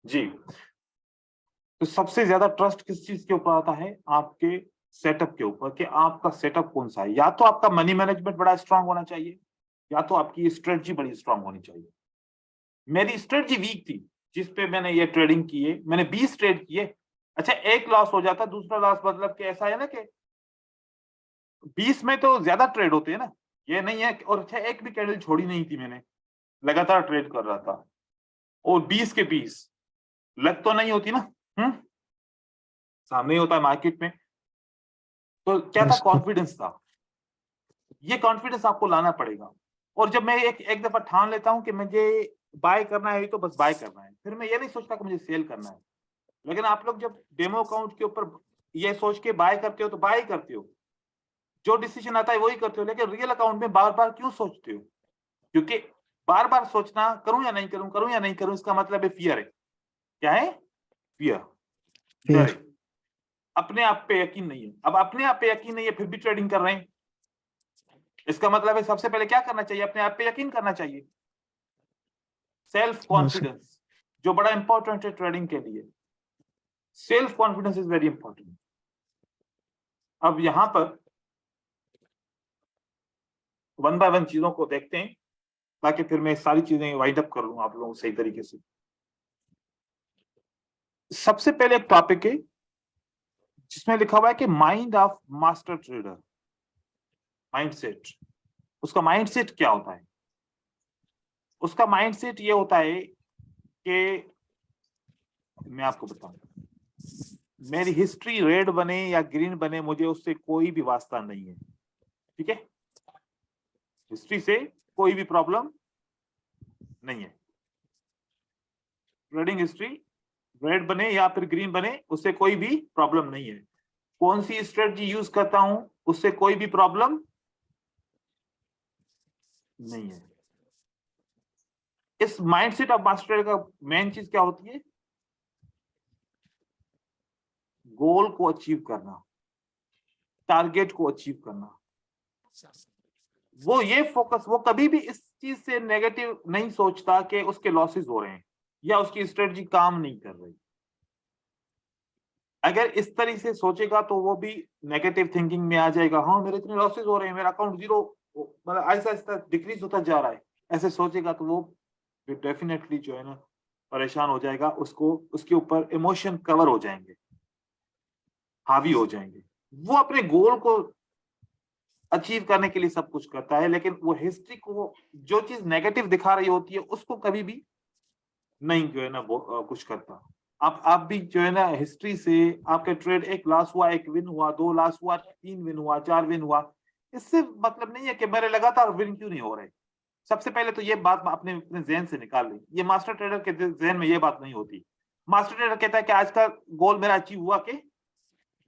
जी, तो सबसे ज्यादा ट्रस्ट किस चीज के ऊपर आता है? आपके सेटअप के ऊपर, कि आपका सेटअप कौन सा है। या तो आपका मनी मैनेजमेंट बड़ा स्ट्रांग होना चाहिए, या तो आपकी स्ट्रेटजी बड़ी स्ट्रांग होनी चाहिए। मेरी स्ट्रेटजी वीक थी, जिस पे मैंने ये ट्रेडिंग की है, मैंने 20 ट्रेड किए। अच्छा, एक लॉस हो जाता, दूसरा लॉस, मतलब कि ऐसा है ना कि 20 में तो ज्यादा ट्रेड होते हैं ना, ये नहीं है। और अच्छा, एक भी कैंडल छोड़ी नहीं थी मैंने, लगातार ट्रेड कर रहा था। और 20 के 20 लग तो नहीं होती ना। सामने ही होता है मार्केट में। तो क्या था? कॉन्फिडेंस था। ये कॉन्फिडेंस आपको लाना पड़ेगा। और जब मैं एक दफा ठान लेता हूं कि मुझे बाय करना है, तो बस बाय करना है, फिर मैं ये नहीं सोचता कि मुझे सेल करना है। लेकिन आप लोग जब डेमो अकाउंट के ऊपर ये सोच के बाय करते हो, तो बाय करते हो, जो डिसीजन आता है वही करते हो। लेकिन रियल अकाउंट में बार बार क्यों सोचते हो? क्योंकि बार बार सोचना, करूं या नहीं करूं, करूं या नहीं करूं, इसका मतलब है फियर है। क्या है? फियर, डर है। अपने आप पे यकीन नहीं है। अब अपने आप पे यकीन नहीं है, फिर भी ट्रेडिंग कर रहे हैं, इसका मतलब है सबसे पहले क्या करना चाहिए? अपने आप पे यकीन करना चाहिए। सेल्फ कॉन्फिडेंस, जो बड़ा इंपॉर्टेंट है ट्रेडिंग के लिए। Self confidence is very important. अब यहां पर वन बाय वन चीजों को देखते हैं, ताकि फिर मैं सारी चीजें वाइंड अप कर लूं आप लोगों को सही तरीके से। सबसे पहले एक टॉपिक है जिसमें लिखा हुआ है कि mind of master trader, mindset. उसका माइंडसेट क्या होता है? उसका माइंडसेट ये होता है कि मैं आपको बताऊं, मेरी हिस्ट्री रेड बने या ग्रीन बने, मुझे उससे कोई भी वास्ता नहीं है। ठीक है? हिस्ट्री से कोई भी प्रॉब्लम नहीं है। ट्रेडिंग हिस्ट्री रेड बने या फिर ग्रीन बने, उससे कोई भी प्रॉब्लम नहीं है। कौन सी स्ट्रेटजी यूज करता हूं, उससे कोई भी प्रॉब्लम नहीं है। इस माइंडसेट ऑफ मास्टर का मेन चीज क्या होती है? गोल को अचीव करना, टारगेट को अचीव करना। वो ये फोकस, वो कभी भी इस चीज से नेगेटिव नहीं सोचता कि उसके लॉसेस हो रहे हैं या उसकी स्ट्रेटजी काम नहीं कर रही। अगर इस तरह से सोचेगा तो वो भी नेगेटिव थिंकिंग में आ जाएगा। हाँ, मेरे इतने लॉसेस हो रहे हैं, मेरा अकाउंट जीरो, मतलब ऐसा ऐसा डिक्रीज होता जा रहा है, ऐसे सोचेगा तो वो डेफिनेटली जो है ना परेशान हो जाएगा। उसको उसके ऊपर इमोशन कवर हो जाएंगे, हावी हो जाएंगे। वो अपने गोल को अचीव करने के लिए सब कुछ करता है, लेकिन वो हिस्ट्री को जो चीज नेगेटिव दिखा रही होती है उसको कभी भी नहीं जो है ना वो कुछ करता। आप भी जो है ना हिस्ट्री से आपके ट्रेड, एक लॉस हुआ, एक विन हुआ, दो लॉस हुआ, तीन विन हुआ, चार विन हुआ, इससे मतलब नहीं है कि मेरे लगातार विन क्यों नहीं हो रहे। सबसे पहले तो ये बात अपने अपने जहन से निकाल ली। ये मास्टर ट्रेडर के जहन में ये बात नहीं होती। मास्टर ट्रेडर कहता है कि आज का गोल मेरा अचीव हुआ कि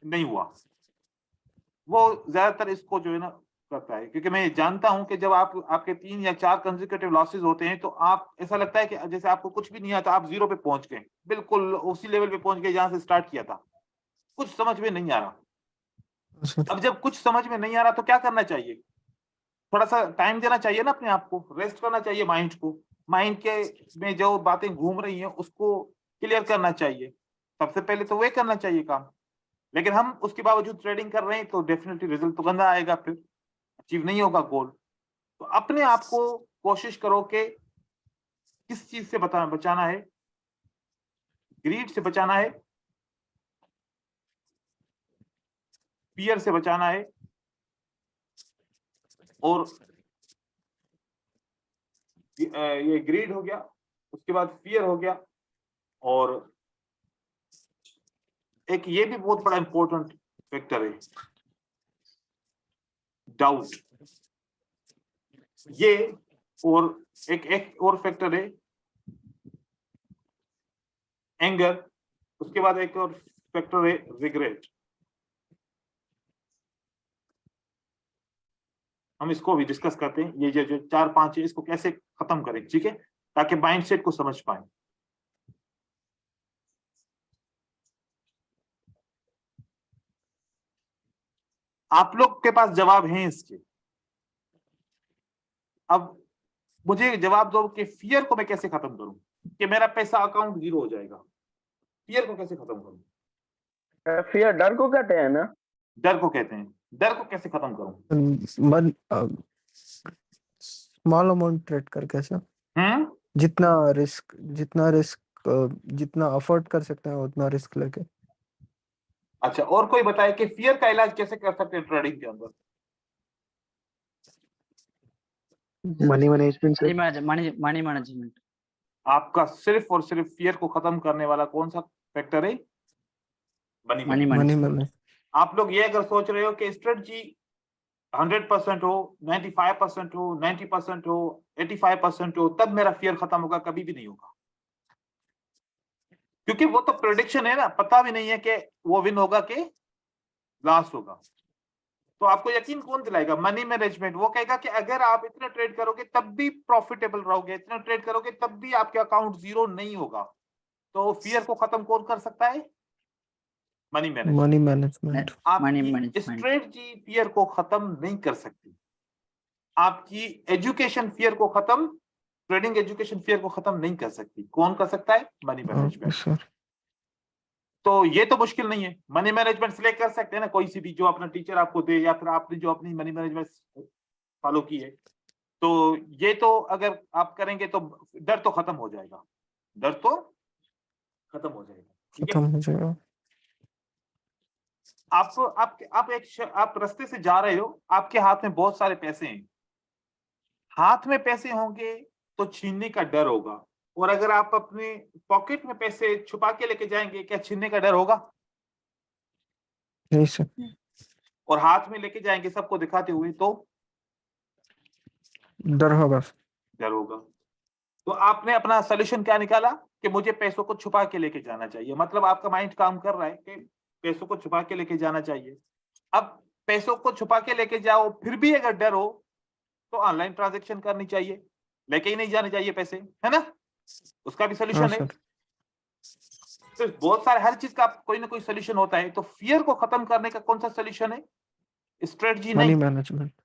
नहीं हुआ। वो ज्यादातर इसको जो है ना करता है, क्योंकि मैं जानता हूं कि जब आपके 3 या 4 कंसेक्यूटिव लॉसेस होते हैं, तो आप ऐसा लगता है कि जैसे आपको कुछ भी नहीं आता, आप जीरो पे पहुंच गए, बिल्कुल उसी लेवल पे पहुंच गए जहां से स्टार्ट किया था। कुछ समझ में नहीं आ रहा। अब जब कुछ समझ में नहीं आ रहा तो क्या करना चाहिए? थोड़ा सा टाइम देना चाहिए ना अपने आप को, रेस्ट करना चाहिए माइंड को। माइंड के में जो बातें घूम रही हैं उसको क्लियर करना चाहिए। सबसे पहले तो वही करना चाहिए काम। लेकिन हम उसके बावजूद ट्रेडिंग कर रहे हैं, तो डेफिनेटली रिजल्ट तो गंदा आएगा, फिर अचीव नहीं होगा गोल। तो अपने आप को कोशिश करो कि किस चीज से बचाना है। ग्रीड से बचाना है, फियर से बचाना है, और ये ग्रीड हो गया, उसके बाद फियर हो गया, और एक ये भी बहुत बड़ा इंपॉर्टेंट फैक्टर है, डाउट। ये और एक और फैक्टर है, एंगर। उसके बाद एक और फैक्टर है, रिग्रेट। हम इसको भी डिस्कस करते हैं। ये जो चार पांच है, इसको कैसे खत्म करें, ठीक है, ताकि माइंडसेट को समझ पाए। आप लोग के पास जवाब हैं इसके। अब मुझे जवाब दो कि फियर को मैं कैसे खत्म करूं कि मेरा पैसा अकाउंट जीरो हो जाएगा। फियर को कैसे खत्म करूं? फियर डर को कहते हैं ना? डर को कहते हैं। डर को कैसे खत्म करूं? मन स्मॉल अमाउंट ट्रेड करके सर, हम्म जितना रिस्क जितना अफोर्ड कर सकते हैं उतना रिस्क लेके। अच्छा, और कोई बताए कि फियर का इलाज कैसे कर सकते हैं ट्रेडिंग के अंदर? मनी मैनेजमेंट से। Money management. आपका सिर्फ और सिर्फ फियर को खत्म करने वाला कौन सा फैक्टर है? Money money management. मैनेजमेंट। आप लोग ये अगर सोच रहे हो कि स्ट्रेटजी 100% हो, 95% हो, 90% हो, 85% हो, तब मेरा फियर खत्म होगा, कभी भी नहीं होगा। क्योंकि वो तो प्रेडिक्शन है ना, पता भी नहीं है कि वो विन होगा कि लॉस होगा। तो आपको यकीन कौन दिलाएगा? Money management. वो कहेगा कि अगर आप इतना ट्रेड करोगे तब भी प्रॉफिटेबल रहोगे, इतना ट्रेड करोगे तब भी आपके अकाउंट जीरो नहीं होगा। तो फियर को खत्म कौन कर सकता है? Money management. आपकी स्ट्रेटजी फियर को खत्म नहीं कर सकती। आपकी एजुकेशन फियर को खत्म, ट्रेडिंग एजुकेशन फियर को खत्म नहीं कर सकती। कौन कर सकता है? Money management. तो ये तो मुश्किल नहीं है, मनी मैनेजमेंट सिलेक्ट कर सकते हैं ना कोई सी भी, जो अपना टीचर आपको दे या फिर आपने जो अपनी मनी मैनेजमेंट फॉलो की है। तो ये तो अगर आप करेंगे तो डर तो खत्म हो जाएगा, डर तो खत्म हो जाएगा। ठीक है? आप रास्ते से जा रहे हो, आपके हाथ में बहुत सारे पैसे हैं। हाथ में पैसे होंगे तो छीनने का डर होगा, और अगर आप अपने पॉकेट में पैसे छुपा के लेके जाएंगे, क्या छीनने का डर होगा? नहीं सर। और हाथ में लेके जाएंगे सबको दिखाते हुए तो डर होगा। डर होगा। तो आपने अपना सोल्यूशन क्या निकाला कि मुझे पैसों को छुपा के लेके जाना चाहिए। मतलब आपका माइंड काम कर रहा है कि पैसों को छुपा के लेके जाना चाहिए। अब पैसों को छुपा के लेके जाओ, फिर भी अगर डर हो तो ऑनलाइन ट्रांजैक्शन करनी चाहिए, लेके ही नहीं जाने चाहिए पैसे, है ना? उसका भी सोल्यूशन है। तो बहुत सारे, हर चीज का कोई ना कोई सोल्यूशन होता है। तो फियर को खत्म करने का कौन सा सोल्यूशन है? स्ट्रेटजी नहीं,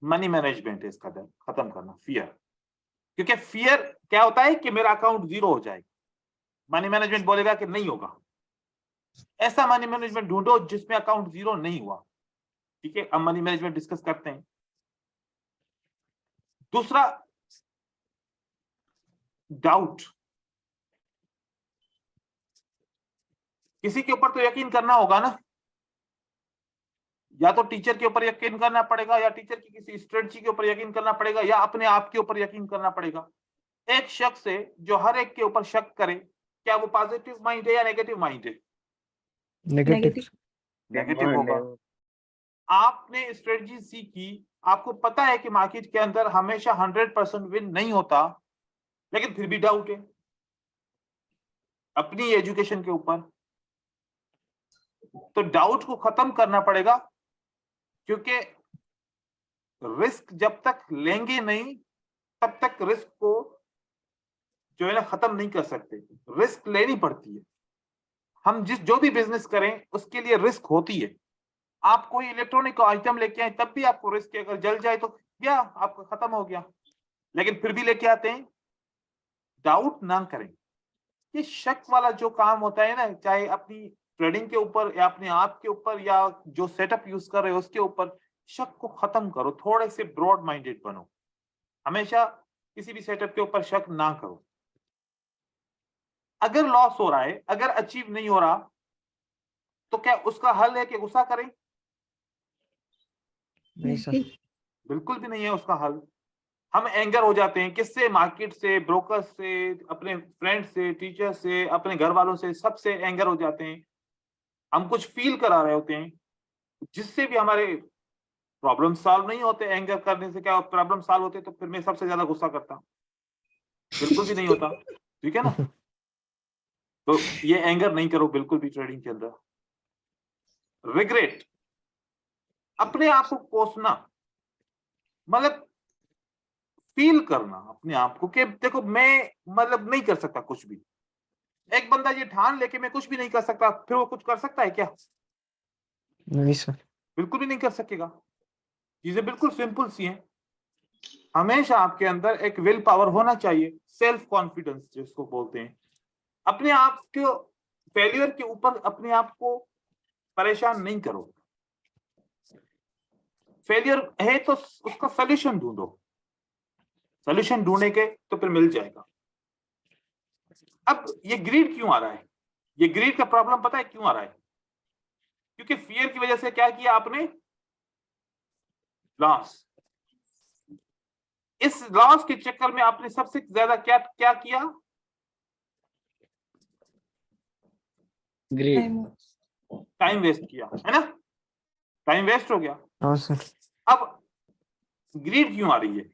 मनी मैनेजमेंट है इसका खत्म करना, फियर। क्योंकि फियर क्या होता है कि मेरा अकाउंट जीरो हो जाएगा। मनी मैनेजमेंट बोलेगा कि नहीं होगा। ऐसा मनी मैनेजमेंट ढूंढो जिसमें अकाउंट जीरो नहीं हुआ। ठीक है, अब मनी मैनेजमेंट डिस्कस करते हैं। दूसरा, डाउट। किसी के ऊपर तो यकीन करना होगा ना, या तो टीचर के ऊपर यकीन करना पड़ेगा, या टीचर की किसी स्ट्रेटजी के ऊपर यकीन करना पड़ेगा, या अपने आप के ऊपर यकीन करना पड़ेगा। एक शख्स है जो हर एक के ऊपर शक करे, क्या वो पॉजिटिव माइंड है या नेगेटिव माइंड है? नेगेटिव होगा। आपने स्ट्रेटजी सीखी, आपको पता है कि मार्केट के अंदर हमेशा 100% विन नहीं होता, लेकिन फिर भी डाउट है अपनी एजुकेशन के ऊपर। तो डाउट को खत्म करना पड़ेगा, क्योंकि रिस्क जब तक लेंगे नहीं तब तक रिस्क को जो है ना खत्म नहीं कर सकते। रिस्क लेनी पड़ती है। हम जो भी बिजनेस करें उसके लिए रिस्क होती है। आप कोई इलेक्ट्रॉनिक आइटम लेके आए तब भी आपको रिस्क है, अगर जल जाए तो क्या आपका खत्म हो गया, लेकिन फिर भी लेके आते हैं। डाउट ना करें। ये शक वाला जो काम होता है ना, चाहे अपनी ट्रेडिंग के ऊपर या अपने आप के ऊपर या जो सेटअप यूज कर रहे हो उसके ऊपर, शक को खत्म करो। थोड़े से ब्रॉड माइंडेड बनो। हमेशा किसी भी सेटअप के ऊपर शक ना करो। अगर लॉस हो रहा है, अगर अचीव नहीं हो रहा, तो क्या उसका हल है कि गुस्सा करें? नहीं सर, बिल्कुल भी नहीं है उसका हल। हम एंगर हो जाते हैं किससे? मार्केट से, ब्रोकर से, अपने फ्रेंड से, टीचर से, अपने घर वालों से, सबसे एंगर हो जाते हैं। हम कुछ फील करा रहे होते हैं जिससे भी हमारे प्रॉब्लम सॉल्व नहीं होते। एंगर करने से क्या प्रॉब्लम सॉल्व होते? तो फिर मैं सबसे ज्यादा गुस्सा करता हूं। बिल्कुल भी नहीं होता। ठीक है ना? तो ये एंगर नहीं करो बिल्कुल भी ट्रेडिंग के अंदर। रिग्रेट, अपने आप को कोसना, मतलब फील करना अपने आप को कि देखो मैं मतलब नहीं कर सकता कुछ भी। एक बंदा ये ठान लेके मैं कुछ भी नहीं कर सकता, फिर वो कुछ कर सकता है क्या? नहीं सर, बिल्कुल भी नहीं कर सकेगा। चीजें बिल्कुल सिंपल सी हैं। हमेशा आपके अंदर एक विल पावर होना चाहिए, सेल्फ कॉन्फिडेंस जिसको बोलते हैं। अपने आप को फेलियर के ऊपर अपने आप को परेशान नहीं करो। फेलियर है तो उसका सोल्यूशन ढूंढो, सोल्यूशन ढूंढने के तो फिर मिल जाएगा। अब ये ग्रीड क्यों आ रहा है? ये ग्रीड का प्रॉब्लम पता है क्यों आ रहा है? क्योंकि फियर की वजह से क्या किया आपने? लॉस। इस लॉस के चक्कर में आपने सबसे ज्यादा क्या क्या किया? ग्रीड। टाइम वेस्ट किया, है ना? टाइम वेस्ट हो गया। हाँ सर। अब ग्रीड क्यों आ रही है?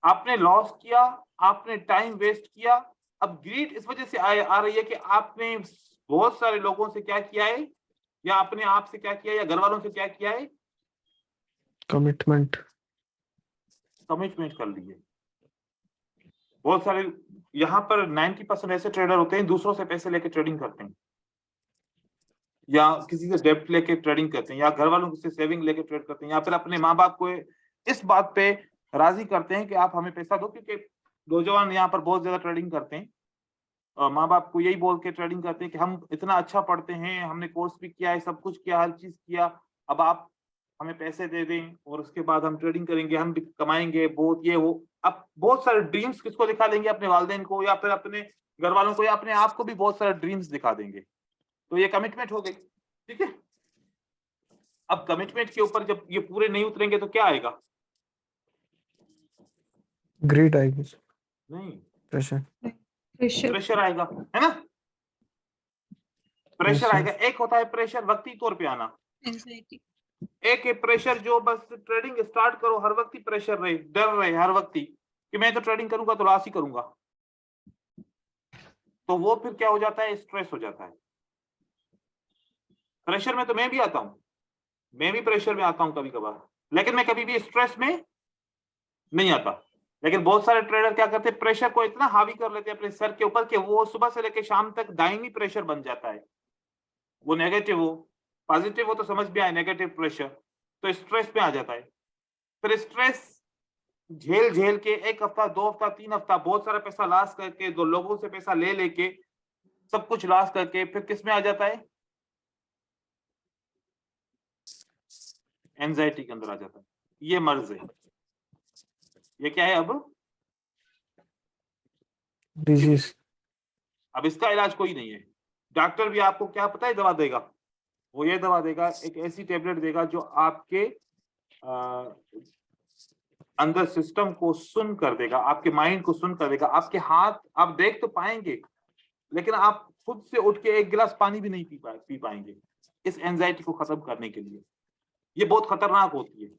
आपने लॉस किया, आपने टाइम वेस्ट किया। अब ग्रीड इस वजह से आ रही है कि आपने बहुत सारे लोगों से क्या किया है, या अपने आप से क्या किया है, या घर वालों से क्या किया है? कमिटमेंट कर ली है। बहुत सारे यहाँ पर 90% ऐसे ट्रेडर होते हैं दूसरों से पैसे लेके ट्रेडिंग करते हैं, या किसी से डेब्ट लेके ट्रेडिंग करते हैं, या घर वालों से सेविंग लेके ट्रेड करते हैं, या फिर अपने माँ बाप को इस बात पे राजी करते हैं कि आप हमें पैसा दो, क्योंकि नौजवान यहाँ पर बहुत ज्यादा ट्रेडिंग करते हैं। माँ बाप को यही बोल के ट्रेडिंग करते हैं कि हम इतना अच्छा पढ़ते हैं, हमने कोर्स भी किया है, सब कुछ किया, हर चीज किया, अब आप हमें पैसे दे दें और उसके बाद हम ट्रेडिंग करेंगे, हम भी कमाएंगे बहुत, ये वो। अब बहुत सारे ड्रीम्स किसको दिखा देंगे? अपने वालिदैन को, या फिर अपने घर वालों को, या अपने आप को भी बहुत सारे ड्रीम्स दिखा देंगे। तो ये कमिटमेंट हो गई, ठीक है। अब कमिटमेंट के ऊपर जब ये पूरे नहीं उतरेंगे तो क्या आएगा? ग्रीड आएगी। नहीं, प्रेशर। प्रेशर आएगा, है ना? प्रेशर Yes, आएगा। एक होता है प्रेशर वक्ती तौर पे आना, एक है प्रेशर जो बस ट्रेडिंग स्टार्ट करो हर वक्त ही प्रेशर रहे, डर रहे हर वक्त ही कि मैं तो ट्रेडिंग करूंगा तो लॉस ही करूंगा, तो वो फिर क्या हो जाता है? स्ट्रेस हो जाता है। प्रेशर में तो मैं भी आता हूं, मैं भी प्रेशर में आता हूं कभी कभार, लेकिन मैं कभी भी स्ट्रेस में नहीं आता। लेकिन बहुत सारे ट्रेडर क्या करते हैं, प्रेशर को इतना हावी कर लेते हैं अपने सर के ऊपर कि वो सुबह से लेकर शाम तक दायमी प्रेशर बन जाता है। वो नेगेटिव हो पॉजिटिव हो तो समझ भी आए, नेगेटिव प्रेशर तो स्ट्रेस में आ जाता है। फिर स्ट्रेस झेल झेल के 1 हफ्ता 2 हफ्ता 3 हफ्ता बहुत सारा पैसा लॉस करके, 2 लोगों से पैसा ले लेके, सब कुछ लॉस करके फिर किस में आ जाता है? एंजाइटी के अंदर आ जाता है। ये मर्ज है। ये क्या है? अब डिजीज। अब इसका इलाज कोई नहीं है। डॉक्टर भी आपको क्या पता है दवा देगा? वो ये दवा देगा, एक ऐसी टेबलेट देगा जो आपके अंदर सिस्टम को सुन कर देगा, आपके माइंड को सुन कर देगा। आपके हाथ आप देख तो पाएंगे, लेकिन आप खुद से उठ के 1 गिलास पानी भी नहीं पी पाएंगे इस एंजाइटी को खत्म करने के लिए। ये बहुत खतरनाक होती है।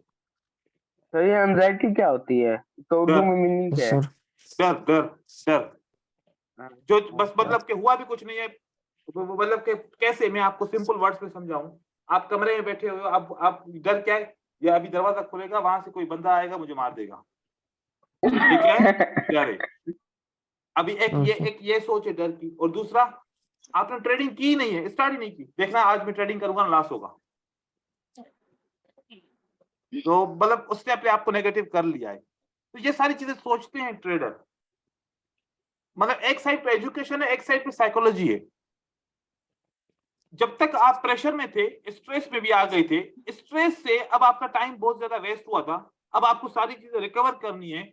तो ये एंजाइटी क्या होती है? तो उर्दू में मीनिंग क्या है? डर डर डर जो बस मतलब कि हुआ भी कुछ नहीं है, मतलब कि कैसे मैं आपको सिंपल वर्ड्स में समझाऊं। आप कमरे में बैठे हुए हो, आप डर क्या है? या अभी दरवाजा खुलेगा, वहां से कोई बंदा आएगा मुझे मार देगा, ठीक है? डर है। अभी एक ये सोच है डर की, और दूसरा आपने ट्रेडिंग की नहीं है, स्टार्ट ही नहीं की, देखना आज मैं ट्रेडिंग करूंगा लॉस होगा, तो मतलब उसने अपने आप को नेगेटिव कर लिया है। तो ये सारी चीजें सोचते हैं ट्रेडर। मतलब एक साइड पे एजुकेशन है, एक साइड पे साइकोलॉजी है। जब तक आप प्रेशर में थे, स्ट्रेस में भी आ गए थे, स्ट्रेस से अब आपका टाइम बहुत ज्यादा वेस्ट हुआ था, अब आपको सारी चीजें रिकवर करनी है,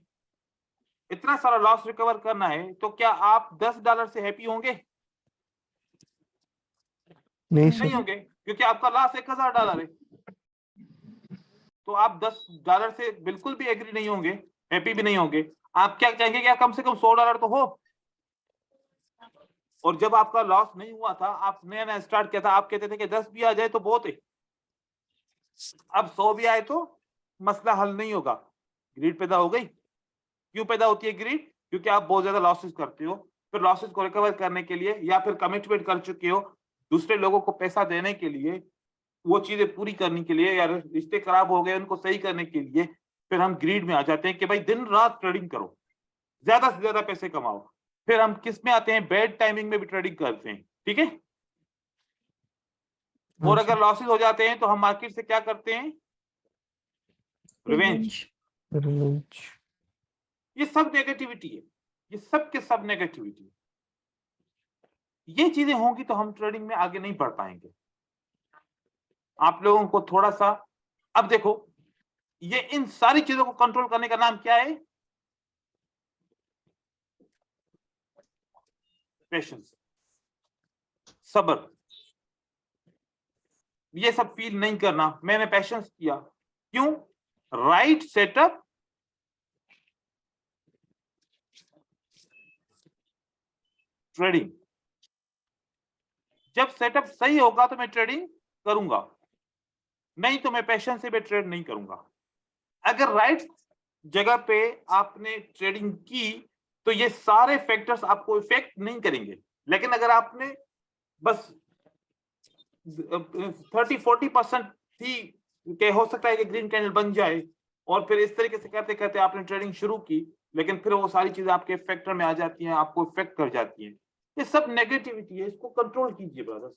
इतना सारा लॉस रिकवर करना है, तो क्या आप $10 से हैप्पी होंगे? नहीं होंगे, क्योंकि आपका लॉस $1000 है। तो आप $10 से बिल्कुल भी एग्री नहीं होंगे, हैप्पी भी नहीं होंगे। आप क्या कहेंगे कि कम से कम $100 तो हो। और जब आपका लॉस नहीं हुआ था, आप नया नया स्टार्ट किया था, आप कहते थे कि 10 भी आ जाए तो बहुत है। अब 100 भी आए तो मसला हल नहीं होगा। ग्रीड पैदा हो गई। क्यों पैदा होती है ग्रीड? क्योंकि आप बहुत ज्यादा लॉसेस करते हो, फिर लॉसेस को रिकवर करने के लिए, या फिर कमिटमेंट कर चुके हो दूसरे लोगों को पैसा देने के लिए, वो चीजें पूरी करने के लिए, या रिश्ते खराब हो गए उनको सही करने के लिए, फिर हम ग्रीड में आ जाते हैं कि भाई दिन रात ट्रेडिंग करो, ज्यादा से ज्यादा पैसे कमाओ। फिर हम किस में आते हैं? बैड टाइमिंग में भी ट्रेडिंग करते हैं, ठीक है। और अगर लॉसेस हो जाते हैं तो हम मार्केट से क्या करते हैं? रिवेंज। ये सब नेगेटिविटी है, ये सब के सब नेगेटिविटी है। ये चीजें होंगी तो हम ट्रेडिंग में आगे नहीं बढ़ पाएंगे। आप लोगों को थोड़ा सा, अब देखो, ये इन सारी चीजों को कंट्रोल करने का नाम क्या है? पेशेंस, सब्र। ये सब फील नहीं करना, मैंने पेशेंस किया, क्यों? Right setup, trading. जब सेटअप सही होगा तो मैं ट्रेडिंग करूंगा, नहीं तो मैं पेशेंस से भी ट्रेड नहीं करूंगा। अगर राइट जगह पे आपने ट्रेडिंग की तो ये सारे फैक्टर्स आपको इफेक्ट नहीं करेंगे। लेकिन अगर आपने बस 30-40% थी कि हो सकता है कि ग्रीन कैंडल बन जाए, और फिर इस तरीके से करते करते आपने ट्रेडिंग शुरू की, लेकिन फिर वो सारी चीजें आपके फैक्टर में आ जाती हैं, आपको इफेक्ट कर जाती हैं। ये सब नेगेटिविटी है, इसको कंट्रोल कीजिए ब्रदर्स।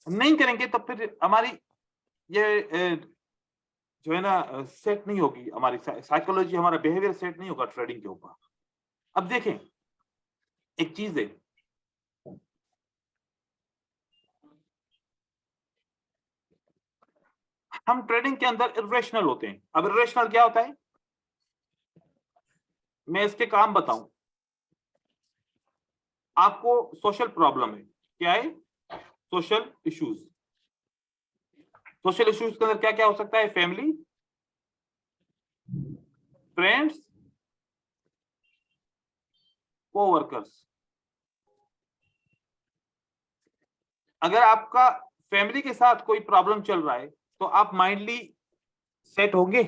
नहीं करेंगे तो फिर हमारी ये जो है ना सेट नहीं होगी, हमारी साइकोलॉजी, हमारा बिहेवियर सेट नहीं होगा ट्रेडिंग के ऊपर। अब देखें, एक चीज है, हम ट्रेडिंग के अंदर इरेशनल होते हैं। अब इरेशनल क्या होता है? मैं इसके काम बताऊं। आपको सोशल प्रॉब्लम है, क्या है? Social issues. सोशल इश्यूज के अंदर क्या क्या हो सकता है? Family, friends, coworkers. अगर आपका फैमिली के साथ कोई प्रॉब्लम चल रहा है तो आप माइंडली सेट होंगे?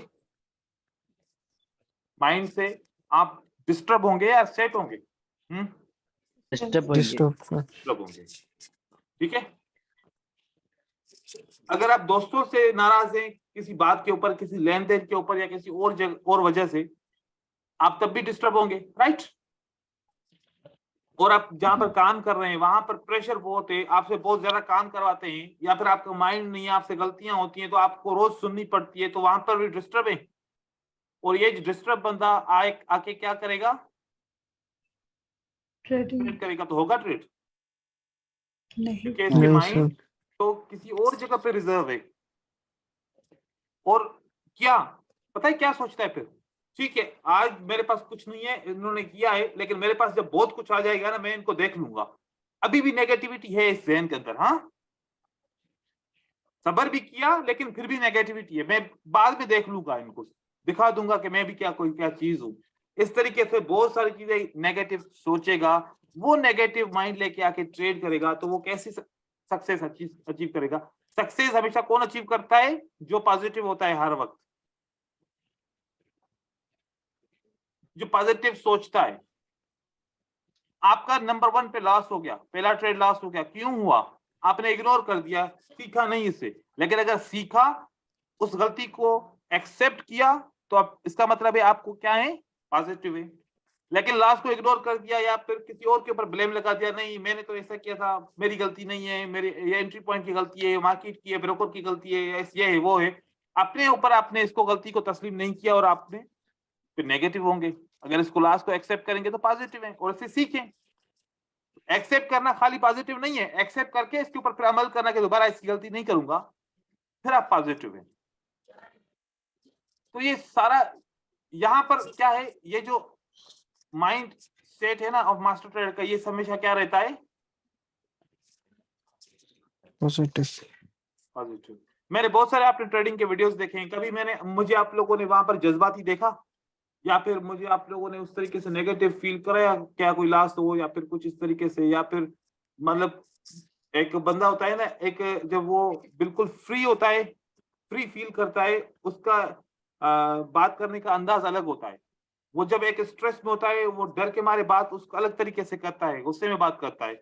माइंड से आप डिस्टर्ब होंगे या सेट होंगे? डिस्टर्ब होंगे। ठीक है। अगर आप दोस्तों से नाराज हैं किसी बात के ऊपर, किसी लेन देन के ऊपर, या किसी और जगह और वजह से, आप तब भी डिस्टर्ब होंगे, राइट? और आप जहां पर काम कर रहे हैं वहां पर प्रेशर बहुत है, आपसे बहुत ज्यादा काम करवाते हैं, या फिर आपका माइंड नहीं है, आपसे गलतियां होती हैं तो आपको रोज सुननी पड़ती है, तो वहां पर भी डिस्टर्ब है। और ये डिस्टर्ब बंदा आके क्या करेगा? ट्रेड करेगा। तो होगा ट्रेड? नहीं, क्योंकि इसके माइंड तो किसी और जगह पे रिजर्व है। और क्या पता है क्या सोचता है फिर? ठीक है, आज मेरे पास कुछ नहीं है, इन्होंने किया है, लेकिन मेरे पास जब बहुत कुछ आ जाएगा ना, मैं इनको देख लूंगा। अभी भी नेगेटिविटी है इस जहन के अंदर। हाँ, सबर भी किया लेकिन फिर भी नेगेटिविटी है, मैं बाद में देख लूंगा, इनको दिखा दूंगा कि मैं भी क्या चीज हूं। इस तरीके से बहुत सारी चीजें नेगेटिव सोचेगा, वो नेगेटिव माइंड लेके आके ट्रेड करेगा, तो वो कैसे सक्सेस अचीव करेगा? सक्सेस हमेशा कौन अचीव करता है? जो पॉजिटिव होता है हर वक्त, जो पॉजिटिव सोचता है। आपका नंबर 1 पे लॉस हो गया, पहला ट्रेड लॉस हो गया, क्यों हुआ? आपने इग्नोर कर दिया, सीखा नहीं इससे। लेकिन अगर सीखा, उस गलती को एक्सेप्ट किया, तो अब इसका मतलब है आपको क्या है? पॉजिटिव है। लेकिन लास्ट को इग्नोर कर दिया, या फिर किसी और के ऊपर ब्लेम लगा दिया, नहीं मैंने तो ऐसा किया था, मेरी गलती नहीं है, मेरी ये एंट्री पॉइंट की गलती है, मार्केट की है, ब्रोकर की गलती है, ये है वो है, अपने ऊपर आपने इसको गलती को तस्लीम नहीं किया, और आपने फिर नेगेटिव होंगे। अगर इसको लास्ट को एक्सेप्ट करेंगे तो पॉजिटिव है, और इससे सीखें। एक्सेप्ट करना खाली पॉजिटिव नहीं है, एक्सेप्ट करके इसके ऊपर फिर अमल करना कि दोबारा इसकी गलती नहीं करूंगा, फिर आप पॉजिटिव है। तो ये सारा यहां पर क्या है? ये जो माइंड सेट है ना ऑफ मास्टर ट्रेडर का, ये हमेशा क्या रहता है? पॉजिटिव। मैंने बहुत सारे आपने ट्रेडिंग के वीडियोस देखे हैं, कभी मुझे आप लोगों ने वहां पर जज्बाती देखा, या फिर मुझे आप लोगों ने उस तरीके से नेगेटिव फील कराया क्या? कोई लास्ट हो या फिर कुछ इस तरीके से, या फिर मतलब एक बंदा होता है ना, एक जब वो बिल्कुल फ्री होता है, फ्री फील करता है, उसका बात करने का अंदाज अलग होता है। वो जब एक स्ट्रेस में होता है, वो डर के मारे बात उसको अलग तरीके से करता है, गुस्से में बात करता है।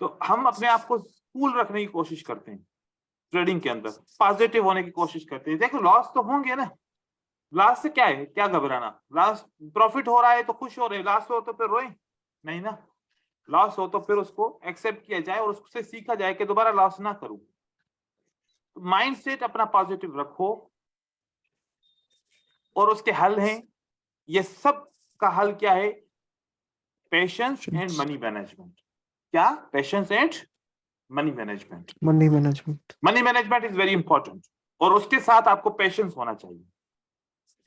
तो हम अपने आप को कूल रखने की कोशिश करते हैं ट्रेडिंग के अंदर, पॉजिटिव होने की कोशिश करते हैं। देखो लॉस तो होंगे ना, लॉस से क्या है, क्या घबराना? लॉस, प्रॉफिट हो रहा है तो खुश हो रहे, लॉस हो तो फिर रोए नहीं ना। लॉस हो तो फिर उसको एक्सेप्ट किया जाए और उससे सीखा जाए कि दोबारा लॉस ना करूं। माइंड सेट अपना पॉजिटिव रखो, और उसके हल हैं ये सब का हल क्या है? Patience and Patience. Money management. क्या? Patience and money management. Money management. Money management is very important, और उसके साथ आपको पेशेंस होना चाहिए।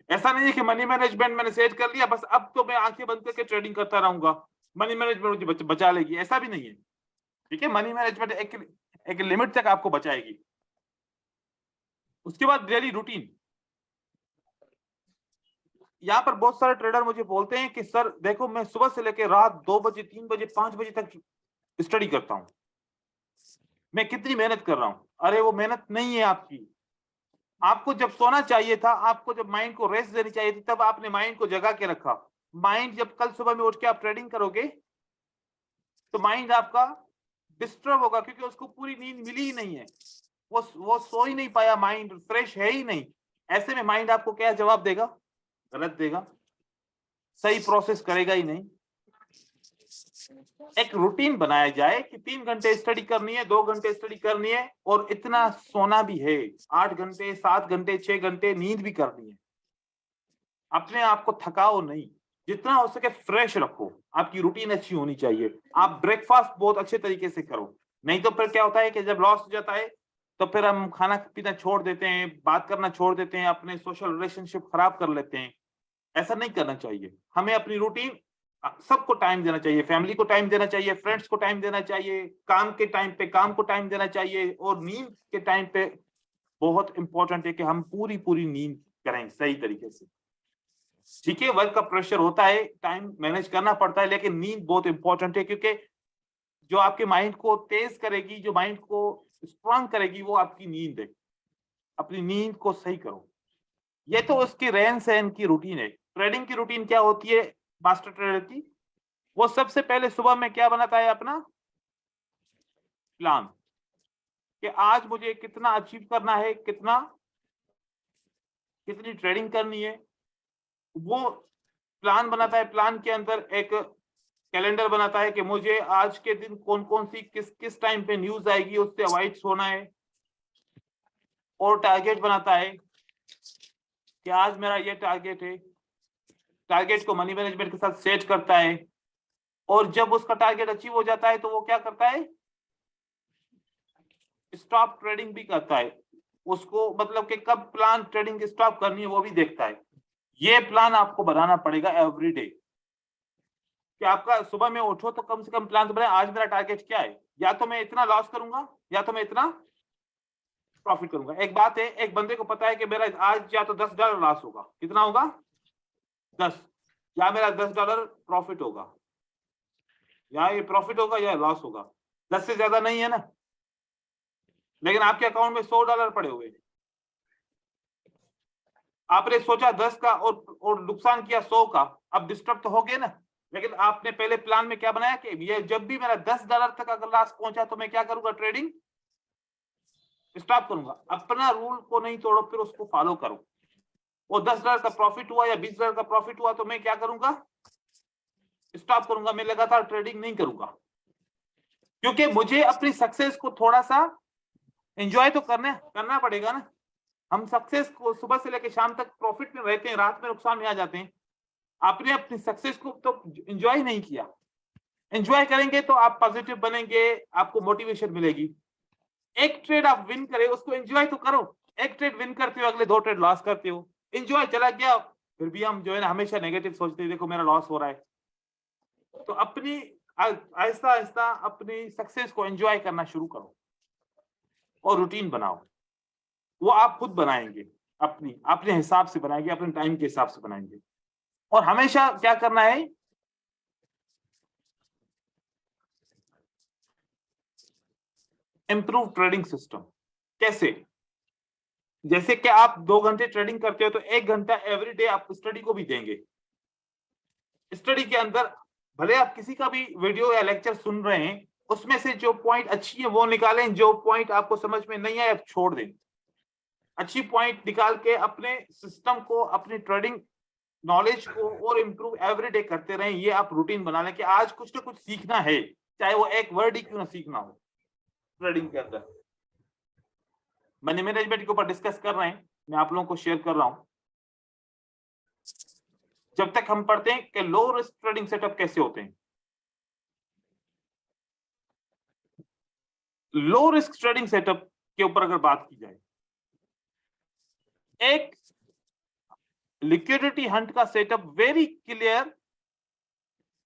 ऐसा नहीं है कि मनी मैनेजमेंट मैंने सेट कर लिया, बस अब तो मैं आंखें बंद करके ट्रेडिंग करता रहूंगा, मनी मैनेजमेंट मुझे बचा लेगी, ऐसा भी नहीं है। ठीक है, मनी मैनेजमेंट एक लिमिट तक आपको बचाएगी। उसके बाद डेली रूटीन। यहाँ पर बहुत सारे ट्रेडर मुझे बोलते हैं कि सर देखो, मैं सुबह से लेकर रात 2 बजे 3 बजे 5 बजे तक स्टडी करता हूँ, मैं कितनी मेहनत कर रहा हूँ। अरे वो मेहनत नहीं है आपकी। आपको जब सोना चाहिए था, आपको जब माइंड को रेस्ट देनी चाहिए थी, तब आपने माइंड को जगा के रखा। माइंड जब कल सुबह में उठ के आप ट्रेडिंग करोगे तो माइंड आपका डिस्टर्ब होगा, क्योंकि उसको पूरी नींद मिली ही नहीं है, वो सो ही नहीं पाया, माइंड फ्रेश है ही नहीं। ऐसे में माइंड आपको क्या जवाब देगा? गलत देगा, सही प्रोसेस करेगा ही नहीं। एक रूटीन बनाया जाए कि 3 घंटे स्टडी करनी है, 2 घंटे स्टडी करनी है, और इतना सोना भी है, 8 घंटे 7 घंटे 6 घंटे नींद भी करनी है। अपने आप को थकाओ नहीं, जितना हो सके फ्रेश रखो। आपकी रूटीन अच्छी होनी चाहिए। आप ब्रेकफास्ट बहुत अच्छे तरीके से करो, नहीं तो फिर क्या होता है कि जब लॉस हो जाता है तो फिर हम खाना पीना छोड़ देते हैं, बात करना छोड़ देते हैं, अपने सोशल रिलेशनशिप खराब कर लेते हैं। ऐसा नहीं करना चाहिए। हमें अपनी रूटीन, सबको टाइम देना चाहिए, फैमिली को टाइम देना चाहिए, फ्रेंड्स को टाइम देना चाहिए, काम के टाइम पे काम को टाइम देना चाहिए, और नींद के टाइम पे बहुत इंपॉर्टेंट है कि हम पूरी नींद करें सही तरीके से। ठीक है, वर्क का प्रेशर होता है, टाइम मैनेज करना पड़ता है, लेकिन नींद बहुत इंपॉर्टेंट है, क्योंकि जो आपके माइंड को तेज करेगी, जो माइंड को स्ट्रांग करेगी, वो आपकी नींद है। अपनी नींद को सही करो। ये तो उसकी रहन सहन की रूटीन है। ट्रेडिंग की रूटीन क्या होती है मास्टर ट्रेडर की? वो सबसे पहले सुबह में क्या बनाता है? अपना प्लान, कि आज मुझे कितना अचीव करना है, कितनी ट्रेडिंग करनी है, वो प्लान बनाता है। प्लान के अंदर एक कैलेंडर बनाता है कि मुझे आज के दिन कौन कौन सी किस टाइम पे न्यूज आएगी, उससे अवॉइड होना है। और टारगेट बनाता है कि आज मेरा ये टारगेट है। टारगेट को मनी मैनेजमेंट के साथ सेट करता है, और जब उसका टारगेट अचीव हो जाता है तो वो क्या करता है? स्टॉप ट्रेडिंग भी करता है। उसको मतलब कि कब प्लान ट्रेडिंग स्टॉप करनी है वो भी देखता है। ये प्लान आपको बनाना पड़ेगा एवरी डे, कि आपका सुबह में उठो तो कम से कम प्लान तो बनाए, आज मेरा टारगेट क्या है, या तो मैं इतना लॉस करूंगा या तो मैं इतना प्रॉफिट करूंगा। एक बात है, एक बंदे को पता है कि मेरा आज या तो $10 लॉस होगा, कितना होगा? 10, या मेरा $10 प्रॉफिट होगा, या ये प्रॉफिट होगा या लॉस होगा। 10 से ज्यादा नहीं है ना। लेकिन आपके अकाउंट में $100 पड़े हुए, आपने सोचा 10 का और नुकसान किया 100 का, अब डिस्टर्ब तो हो गए ना। लेकिन आपने पहले प्लान में क्या बनाया कि ये जब भी मेरा $10 तक अगर लॉस पहुंचा तो मैं क्या करूंगा? ट्रेडिंग स्टॉप करूंगा। अपना रूल को नहीं तोड़ो, फिर उसको फॉलो करो। वो $10 का प्रॉफिट हुआ या $20 का प्रॉफिट हुआ तो मैं क्या करूंगा? स्टॉप करूंगा, मैं लगातार ट्रेडिंग नहीं करूंगा, क्योंकि मुझे अपनी सक्सेस को थोड़ा सा एंजॉय तो करना पड़ेगा ना। हम सक्सेस को सुबह से लेकर शाम तक प्रॉफिट में रहते हैं, रात में नुकसान में आ जाते हैं। आपने अपनी सक्सेस को तो एंजॉय नहीं किया। एंजॉय करेंगे तो आप पॉजिटिव बनेंगे, आपको मोटिवेशन मिलेगी। एक ट्रेड आप विन करे, उसको एंजॉय तो करो। एक ट्रेड विन करते हो, अगले 2 ट्रेड लॉस करते हो, एंजॉय चला गया, फिर भी हम जो है ना हमेशा नेगेटिव सोचते हैं, देखो मेरा लॉस हो रहा है। तो अपनी आहिस्ता आहिस्ता अपनी सक्सेस को एंजॉय करना शुरू करो और रूटीन बनाओ। वो आप खुद बनाएंगे, अपने हिसाब से बनाएंगे, अपने टाइम के हिसाब से बनाएंगे। और हमेशा क्या करना है? Improve trading system. कैसे? जैसे कि आप 2 घंटे ट्रेडिंग करते हो तो 1 घंटा एवरी डे आप स्टडी को भी देंगे। स्टडी के अंदर भले आप किसी का भी वीडियो या लेक्चर सुन रहे हैं, उसमें से जो पॉइंट अच्छी है वो निकालें, जो पॉइंट आपको समझ में नहीं आए आप छोड़ दें। अच्छी पॉइंट निकाल के अपने सिस्टम को, अपनी ट्रेडिंग नॉलेज को और इंप्रूव एवरी डे करते रहें। ये आप रूटीन बना लें कि आज कुछ ना कुछ सीखना है, चाहे वो एक वर्ड ही क्यों ना सीखना हो। ट्रेडिंग के अंदर मनी मैनेजमेंट के ऊपर डिस्कस कर रहे हैं, मैं आप लोगों को शेयर कर रहा हूं। जब तक हम पढ़ते हैं कि लो रिस्क ट्रेडिंग सेटअप कैसे होते हैं। लो रिस्क ट्रेडिंग सेटअप के ऊपर अगर बात की जाए, एक लिक्विडिटी हंट का सेटअप वेरी क्लियर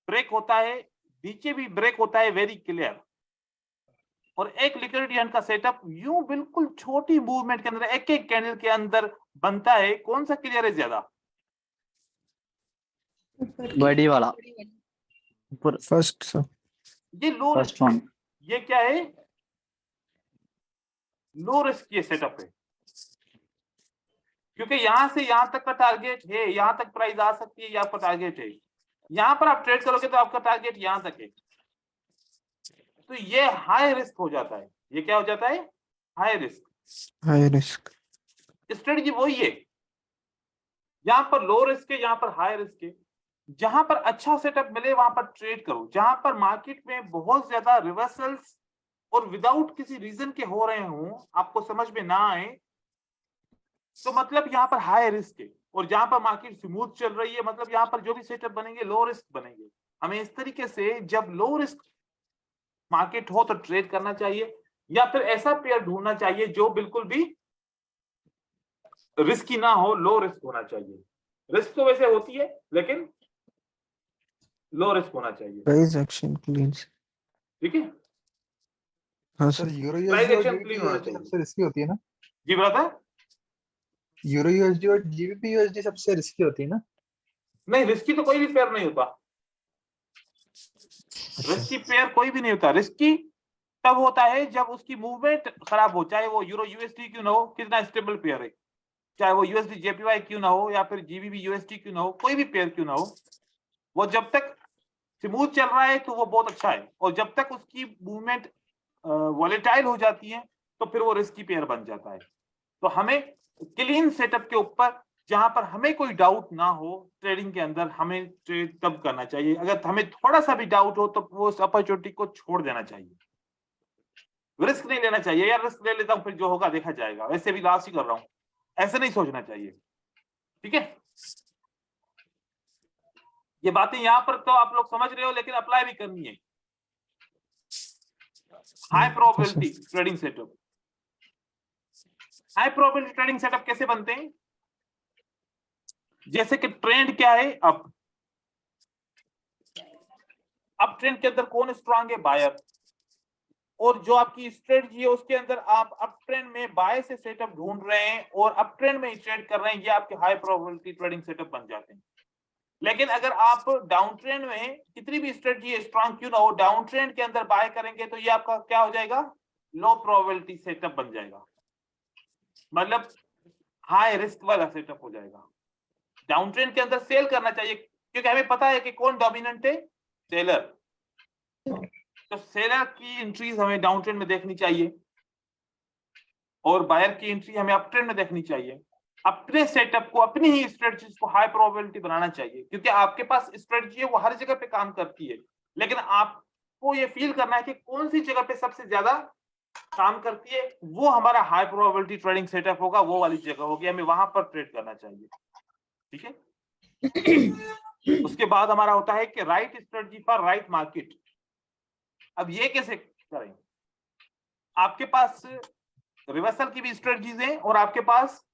ब्रेक होता है, नीचे भी ब्रेक होता है वेरी क्लियर, और एक लिक्विडिटी हंट का सेटअप यूं बिल्कुल छोटी मूवमेंट के अंदर एक एक कैंडल के अंदर बनता है। कौन सा क्लियर है ज्यादा? बड़ी वाला। First sir. ये लो रिस्क है। ये क्या है? लो रिस्क ये सेटअप है, क्योंकि यहां से यहां तक का टारगेट है, यहां तक प्राइस आ सकती है, ये आपका टारगेट है। यहां पर आप ट्रेड करोगे तो आपका टारगेट यहां तक है, तो ये हाई रिस्क हो जाता है। ये क्या हो जाता है? High risk. High risk. Strategy वही है, यहां पर लो रिस्क है, यहां पर हाई रिस्क है। जहां पर अच्छा सेटअप मिले वहां पर ट्रेड करो। जहां पर मार्केट में बहुत ज्यादा रिवर्सल्स और विदाउट किसी रीजन के हो रहे हो, आपको समझ में ना आए, तो मतलब यहां पर हाई रिस्क है। और जहां पर मार्केट स्मूथ चल रही है, मतलब यहां पर जो भी सेटअप बनेंगे लो रिस्क बनेंगे। हमें इस तरीके से जब लो रिस्क मार्केट हो तो ट्रेड करना चाहिए, या फिर ऐसा पेयर ढूंढना चाहिए जो बिल्कुल भी रिस्की ना हो, लो रिस्क होना चाहिए। रिस्क तो वैसे होती है, लेकिन लो रिस्क होना चाहिए। Price action clean. ठीक है, हाँ sir sir. Euro price USD और एक्शन क्लीन जीबीपी होना यूएसडी चाहिए। सबसे रिस्की होती है ना? जी ब्रदर? यूरो यूएसडी और जीबीपी यूएसडी सबसे रिस्की होती है ना? नहीं, रिस्की तो कोई भी पेयर नहीं होता। अच्छा। रिस्की पेयर कोई भी नहीं होता। रिस्की तब होता है जब उसकी मूवमेंट खराब हो, चाहे वो यूरो यूएसडी क्यों ना हो, कितना स्टेबल पेयर है, चाहे वो यूएसडी जेपीवाई क्यों ना हो, या फिर जीबीबी यूएसडी क्यों ना हो, कोई भी पेयर क्यों ना हो, वो जब तक स्मूथ चल रहा है तो वो बहुत अच्छा है, और जब तक उसकी मूवमेंट वॉलेटाइल हो जाती है तो फिर वो रिस्की पेयर बन जाता है। तो हमें क्लीन सेटअप के ऊपर, जहां पर हमें कोई डाउट ना हो ट्रेडिंग के अंदर, हमें ट्रेड तब करना चाहिए। अगर हमें थोड़ा सा भी डाउट हो तो वो उस अपॉर्चुनिटी को छोड़ देना चाहिए। रिस्क नहीं लेना चाहिए, यार रिस्क ले लेता हूं फिर जो होगा देखा जाएगा, वैसे भी लॉस ही कर रहा हूं, ऐसे नहीं सोचना चाहिए। ठीक है, ये बातें यहां पर तो आप लोग समझ रहे हो, लेकिन अप्लाई भी करनी है। High probability trading setup. High probability trading setup कैसे बनते हैं? जैसे कि ट्रेंड क्या है, अब ट्रेंड के अंदर कौन स्ट्रांग है? बायर। और जो आपकी स्ट्रेटजी है उसके अंदर आप अप ट्रेंड में बाय से सेटअप ढूंढ रहे हैं और अप ट्रेंड में ट्रेड कर रहे हैं, ये आपके हाई प्रोबेबिलिटी ट्रेडिंग सेटअप बन जाते हैं। लेकिन अगर आप डाउन ट्रेंड में कितनी भी स्ट्रेटजी स्ट्रांग क्यों ना हो, डाउन ट्रेंड के अंदर बाय करेंगे तो ये आपका क्या हो जाएगा? लो प्रोबेबिलिटी सेटअप बन जाएगा, मतलब हाई रिस्क वाला सेटअप हो जाएगा। डाउन ट्रेंड के अंदर सेल करना चाहिए, क्योंकि हमें पता है कि कौन डोमिनेंट है? सेलर। तो सेलर की एंट्रीज हमें डाउन ट्रेंड में देखनी चाहिए, और बायर की एंट्री हमें अप ट्रेंड में देखनी चाहिए। अपने सेटअप को, अपनी ही स्ट्रेटजीज को हाई प्रोबेबिलिटी बनाना चाहिए, क्योंकि आपके पास स्ट्रेटजी है वो हर जगह पे काम करती है, लेकिन आपको ये फील करना है कि कौन सी जगह पे सबसे ज्यादा काम करती है, वो हमारा हाई प्रोबेबिलिटी ट्रेडिंग सेटअप होगा, वो वाली जगह होगी, हमें वहां पर ट्रेड करना चाहिए। ठीक है, उसके बाद हमारा होता है कि right strategy for right market. अब ये कैसे करें? आपके पास रिवर्सल की भी स्ट्रेटजीज हैं और आपके पास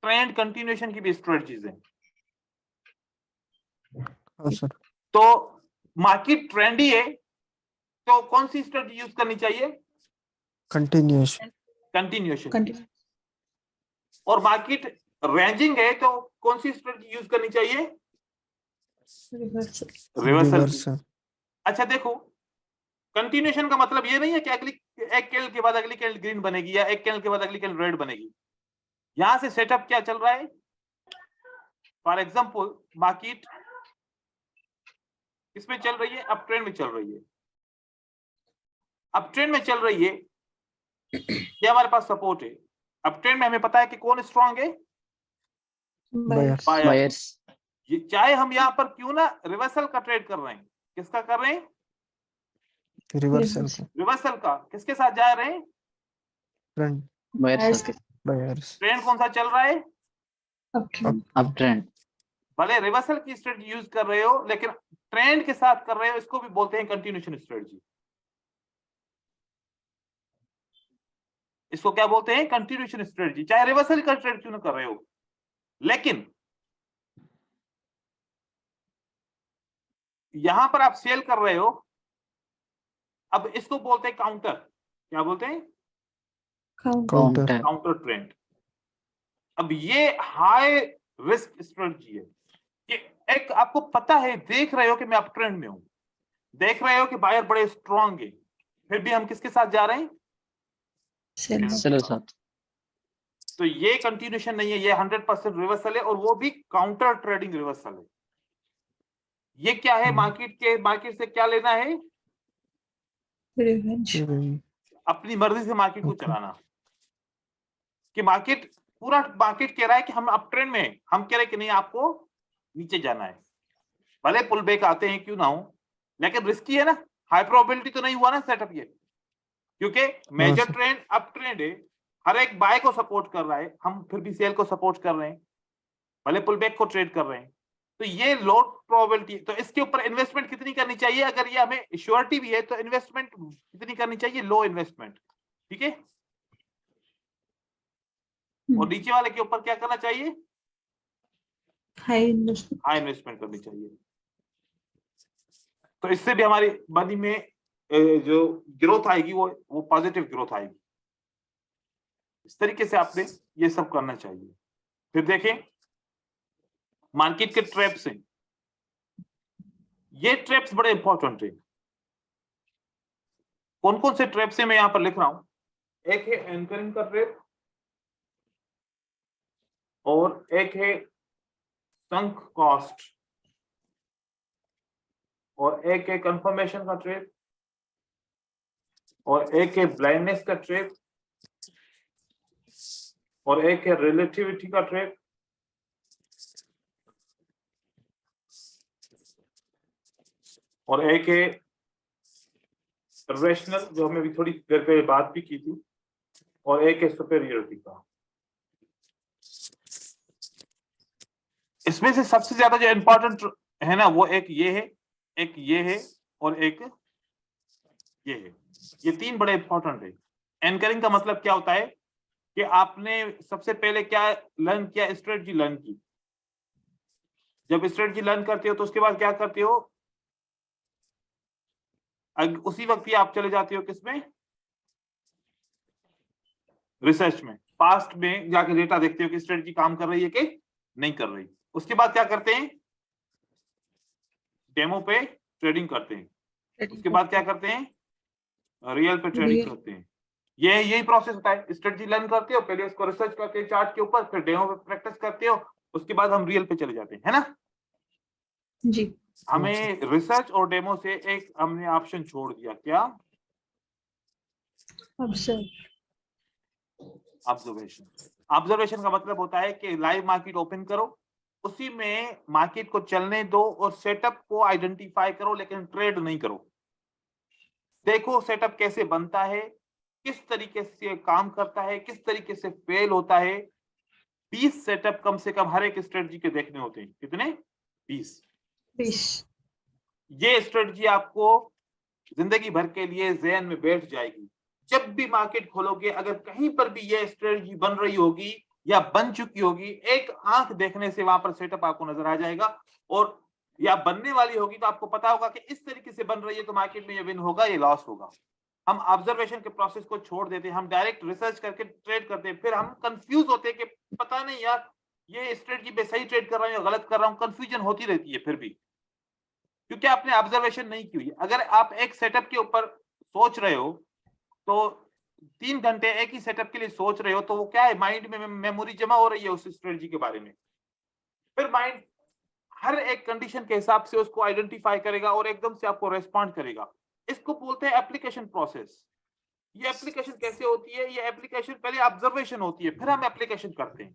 ट्रेंड कंटिन्यूएशन की भी स्ट्रेटजीज हैं। हाँ सर। तो मार्केट ट्रेंडी है तो कौन सी स्ट्रेटजी यूज करनी चाहिए? कंटिन्यूएशन। कंटिन्यूएशन। कंटिन्यू। और मार्केट रेंजिंग है तो कौन सी स्ट्रेटजी यूज करनी चाहिए? रिवर्सल। रिवर्सल। रिवर्सल। अच्छा देखो, कंटिन्यूएशन का मतलब ये नहीं है कि अगली एक कैंडल के बाद अगली कैंडल ग्रीन बनेगी, या एक कैंडल के बाद अगली कैंडल रेड बनेगी। यहां से सेटअप क्या चल रहा है? फॉर एग्जांपल मार्केट किसमें चल रही है? अप ट्रेंड में चल रही है। अप ट्रेंड में चल रही है, ये हमारे पास सपोर्ट है। अप ट्रेंड में हमें पता है कि कौन स्ट्रांग है? बायर्स। बायर्स। ये चाहे हम यहाँ पर क्यों ना रिवर्सल का ट्रेड कर रहे हैं, किसका कर रहे हैं? रिवर्सल का। रिवर्सल का। किसके साथ जा रहे हैं? ट्रेंड। बायर्स के। बायर्स। ट्रेंड कौन सा चल रहा है? Up trend. Up trend. भले रिवर्सल की स्ट्रेटजी यूज कर रहे हो लेकिन ट्रेंड के साथ कर रहे हो, इसको भी बोलते हैं कंटिन्यूएशन स्ट्रेटजी। इसको क्या बोलते हैं? कंटिन्यूएशन स्ट्रेटजी, चाहे रिवर्सल का ट्रेड क्यों ना कर रहे हो। लेकिन यहां पर आप सेल कर रहे हो, अब इसको बोलते हैं काउंटर। क्या बोलते हैं? काउंटर। Counter trend. अब ये हाई रिस्क स्ट्रेटजी है। ये एक आपको पता है, देख रहे हो कि मैं अप ट्रेंड में हूं, देख रहे हो कि बायर बड़े स्ट्रांग है, फिर भी हम किसके साथ जा रहे हैं? सेलर। साथ। तो ये कंटिन्यूएशन नहीं है, ये 100% रिवर्सल है, और वो भी काउंटर ट्रेडिंग रिवर्सल है। ये क्या है? मार्केट से क्या लेना है? रिवेंज। अपनी मर्जी से मार्केट को चलाना। कि मार्केट कह रहा है कि हम अप ट्रेंड में हैं, हम कह रहे हैं कि नहीं आपको नीचे जाना है। भले पुल बैक आते हैं क्यों ना हो, लेकिन रिस्की है ना, हाई प्रोबेबिलिटी तो नहीं हुआ ना सेटअप ये, क्योंकि मेजर ट्रेंड अप ट्रेंड है, हर एक बाय को सपोर्ट कर रहा है, हम फिर भी सेल को सपोर्ट कर रहे हैं, भले पुल बैक को ट्रेड कर रहे हैं। तो ये लो प्रोबेबिलिटी, तो इसके ऊपर इन्वेस्टमेंट कितनी करनी चाहिए? अगर ये हमें श्योरिटी भी है तो इन्वेस्टमेंट कितनी करनी चाहिए? लो इन्वेस्टमेंट। ठीक है। और नीचे वाले के ऊपर क्या करना चाहिए? हाई इन्वेस्टमेंट करनी चाहिए। तो इससे भी हमारी मनी में जो ग्रोथ आएगी वो पॉजिटिव ग्रोथ आएगी। इस तरीके से आपने ये सब करना चाहिए। फिर देखें मार्केट के ट्रैप्स हैं, ये ट्रैप्स बड़े इंपॉर्टेंट है। कौन कौन से ट्रैप्स हैं मैं यहां पर लिख रहा हूं। एक है एंकरिंग का ट्रैप, और एक है संक कॉस्ट, और एक है कंफर्मेशन का ट्रैप, और एक है ब्लाइंडनेस का ट्रैप, और एक है रिलेटिविटी का ट्रैप, और एक है रेशनल, जो हमने अभी थोड़ी देर पहले बात भी की थी, और एक है सुपेरियरिटी का। इसमें से सबसे ज्यादा जो इंपॉर्टेंट है ना, वो एक ये है, एक ये है, और एक ये है। ये तीन बड़े इंपॉर्टेंट है। एंकरिंग का मतलब क्या होता है कि आपने सबसे पहले क्या लर्न किया? स्ट्रेटजी लर्न की। जब स्ट्रेटजी लर्न करते हो तो उसके बाद क्या करते हो? उसी वक्त ही आप चले जाते हो किसमें? रिसर्च में। पास्ट में जाके डेटा देखते हो कि स्ट्रेटजी काम कर रही है कि नहीं कर रही। उसके बाद क्या करते हैं? डेमो पे ट्रेडिंग करते हैं। उसके बाद क्या करते हैं? रियल पे ट्रेडिंग करते हैं। यही प्रोसेस होता है। स्ट्रेटजी लर्न करते हो, पहले उसको रिसर्च करते हो चार्ट के ऊपर, फिर डेमो पे प्रैक्टिस करते हो, उसके बाद हम रियल पे चले जाते हैं, है ना जी। हमें रिसर्च और डेमो से एक हमने ऑप्शन छोड़ दिया। क्या? ऑब्जर्वेशन का मतलब होता है कि लाइव मार्केट ओपन करो, उसी में मार्केट को चलने दो और सेटअप को आइडेंटिफाई करो, लेकिन ट्रेड नहीं करो। देखो सेटअप कैसे बनता है, किस तरीके से काम करता है, किस तरीके से फेल होता है। 20 सेटअप कम से कम हर एक स्ट्रेटजी के देखने होते हैं। कितने? 20। ये स्ट्रेटजी आपको जिंदगी भर के लिए ज़हन में बैठ जाएगी। जब भी मार्केट खोलोगे, अगर कहीं पर भी ये स्ट्रेटजी बन रही होगी या बन चुकी होगी, एक आंख देखने से वहां पर सेटअप आपको नजर आ जाएगा, और या बनने वाली होगी तो आपको पता होगा कि इस तरीके से बन रही है तो मार्केट में ये विन होगा, ये लॉस होगा। हम ऑब्जर्वेशन के प्रोसेस को छोड़ देते हैं, हम डायरेक्ट रिसर्च करके ट्रेड करते हैं, फिर हम कंफ्यूज होते हैं कि पता नहीं यार ये स्ट्रेटजी पे सही ट्रेड कर रहा हूं या गलत कर रहा हूं। कंफ्यूजन होती रहती है फिर भी, क्योंकि आपने ऑब्जर्वेशन नहीं की हुई। अगर आप एक सेटअप के ऊपर सोच रहे हो तो 3 घंटे एक ही सेटअप के लिए सोच रहे हो, तो वो क्या है? माइंड में मेमोरी जमा हो रही है उस स्ट्रेटजी के बारे में। फिर माइंड हर एक कंडीशन के हिसाब से उसको आइडेंटिफाई करेगा और एकदम से आपको रेस्पॉन्ड करेगा। इसको बोलते हैं एप्लीकेशन प्रोसेस। ये एप्लीकेशन कैसे होती है? ये एप्लीकेशन पहले ऑब्जर्वेशन होती है, फिर हम एप्लीकेशन करते हैं,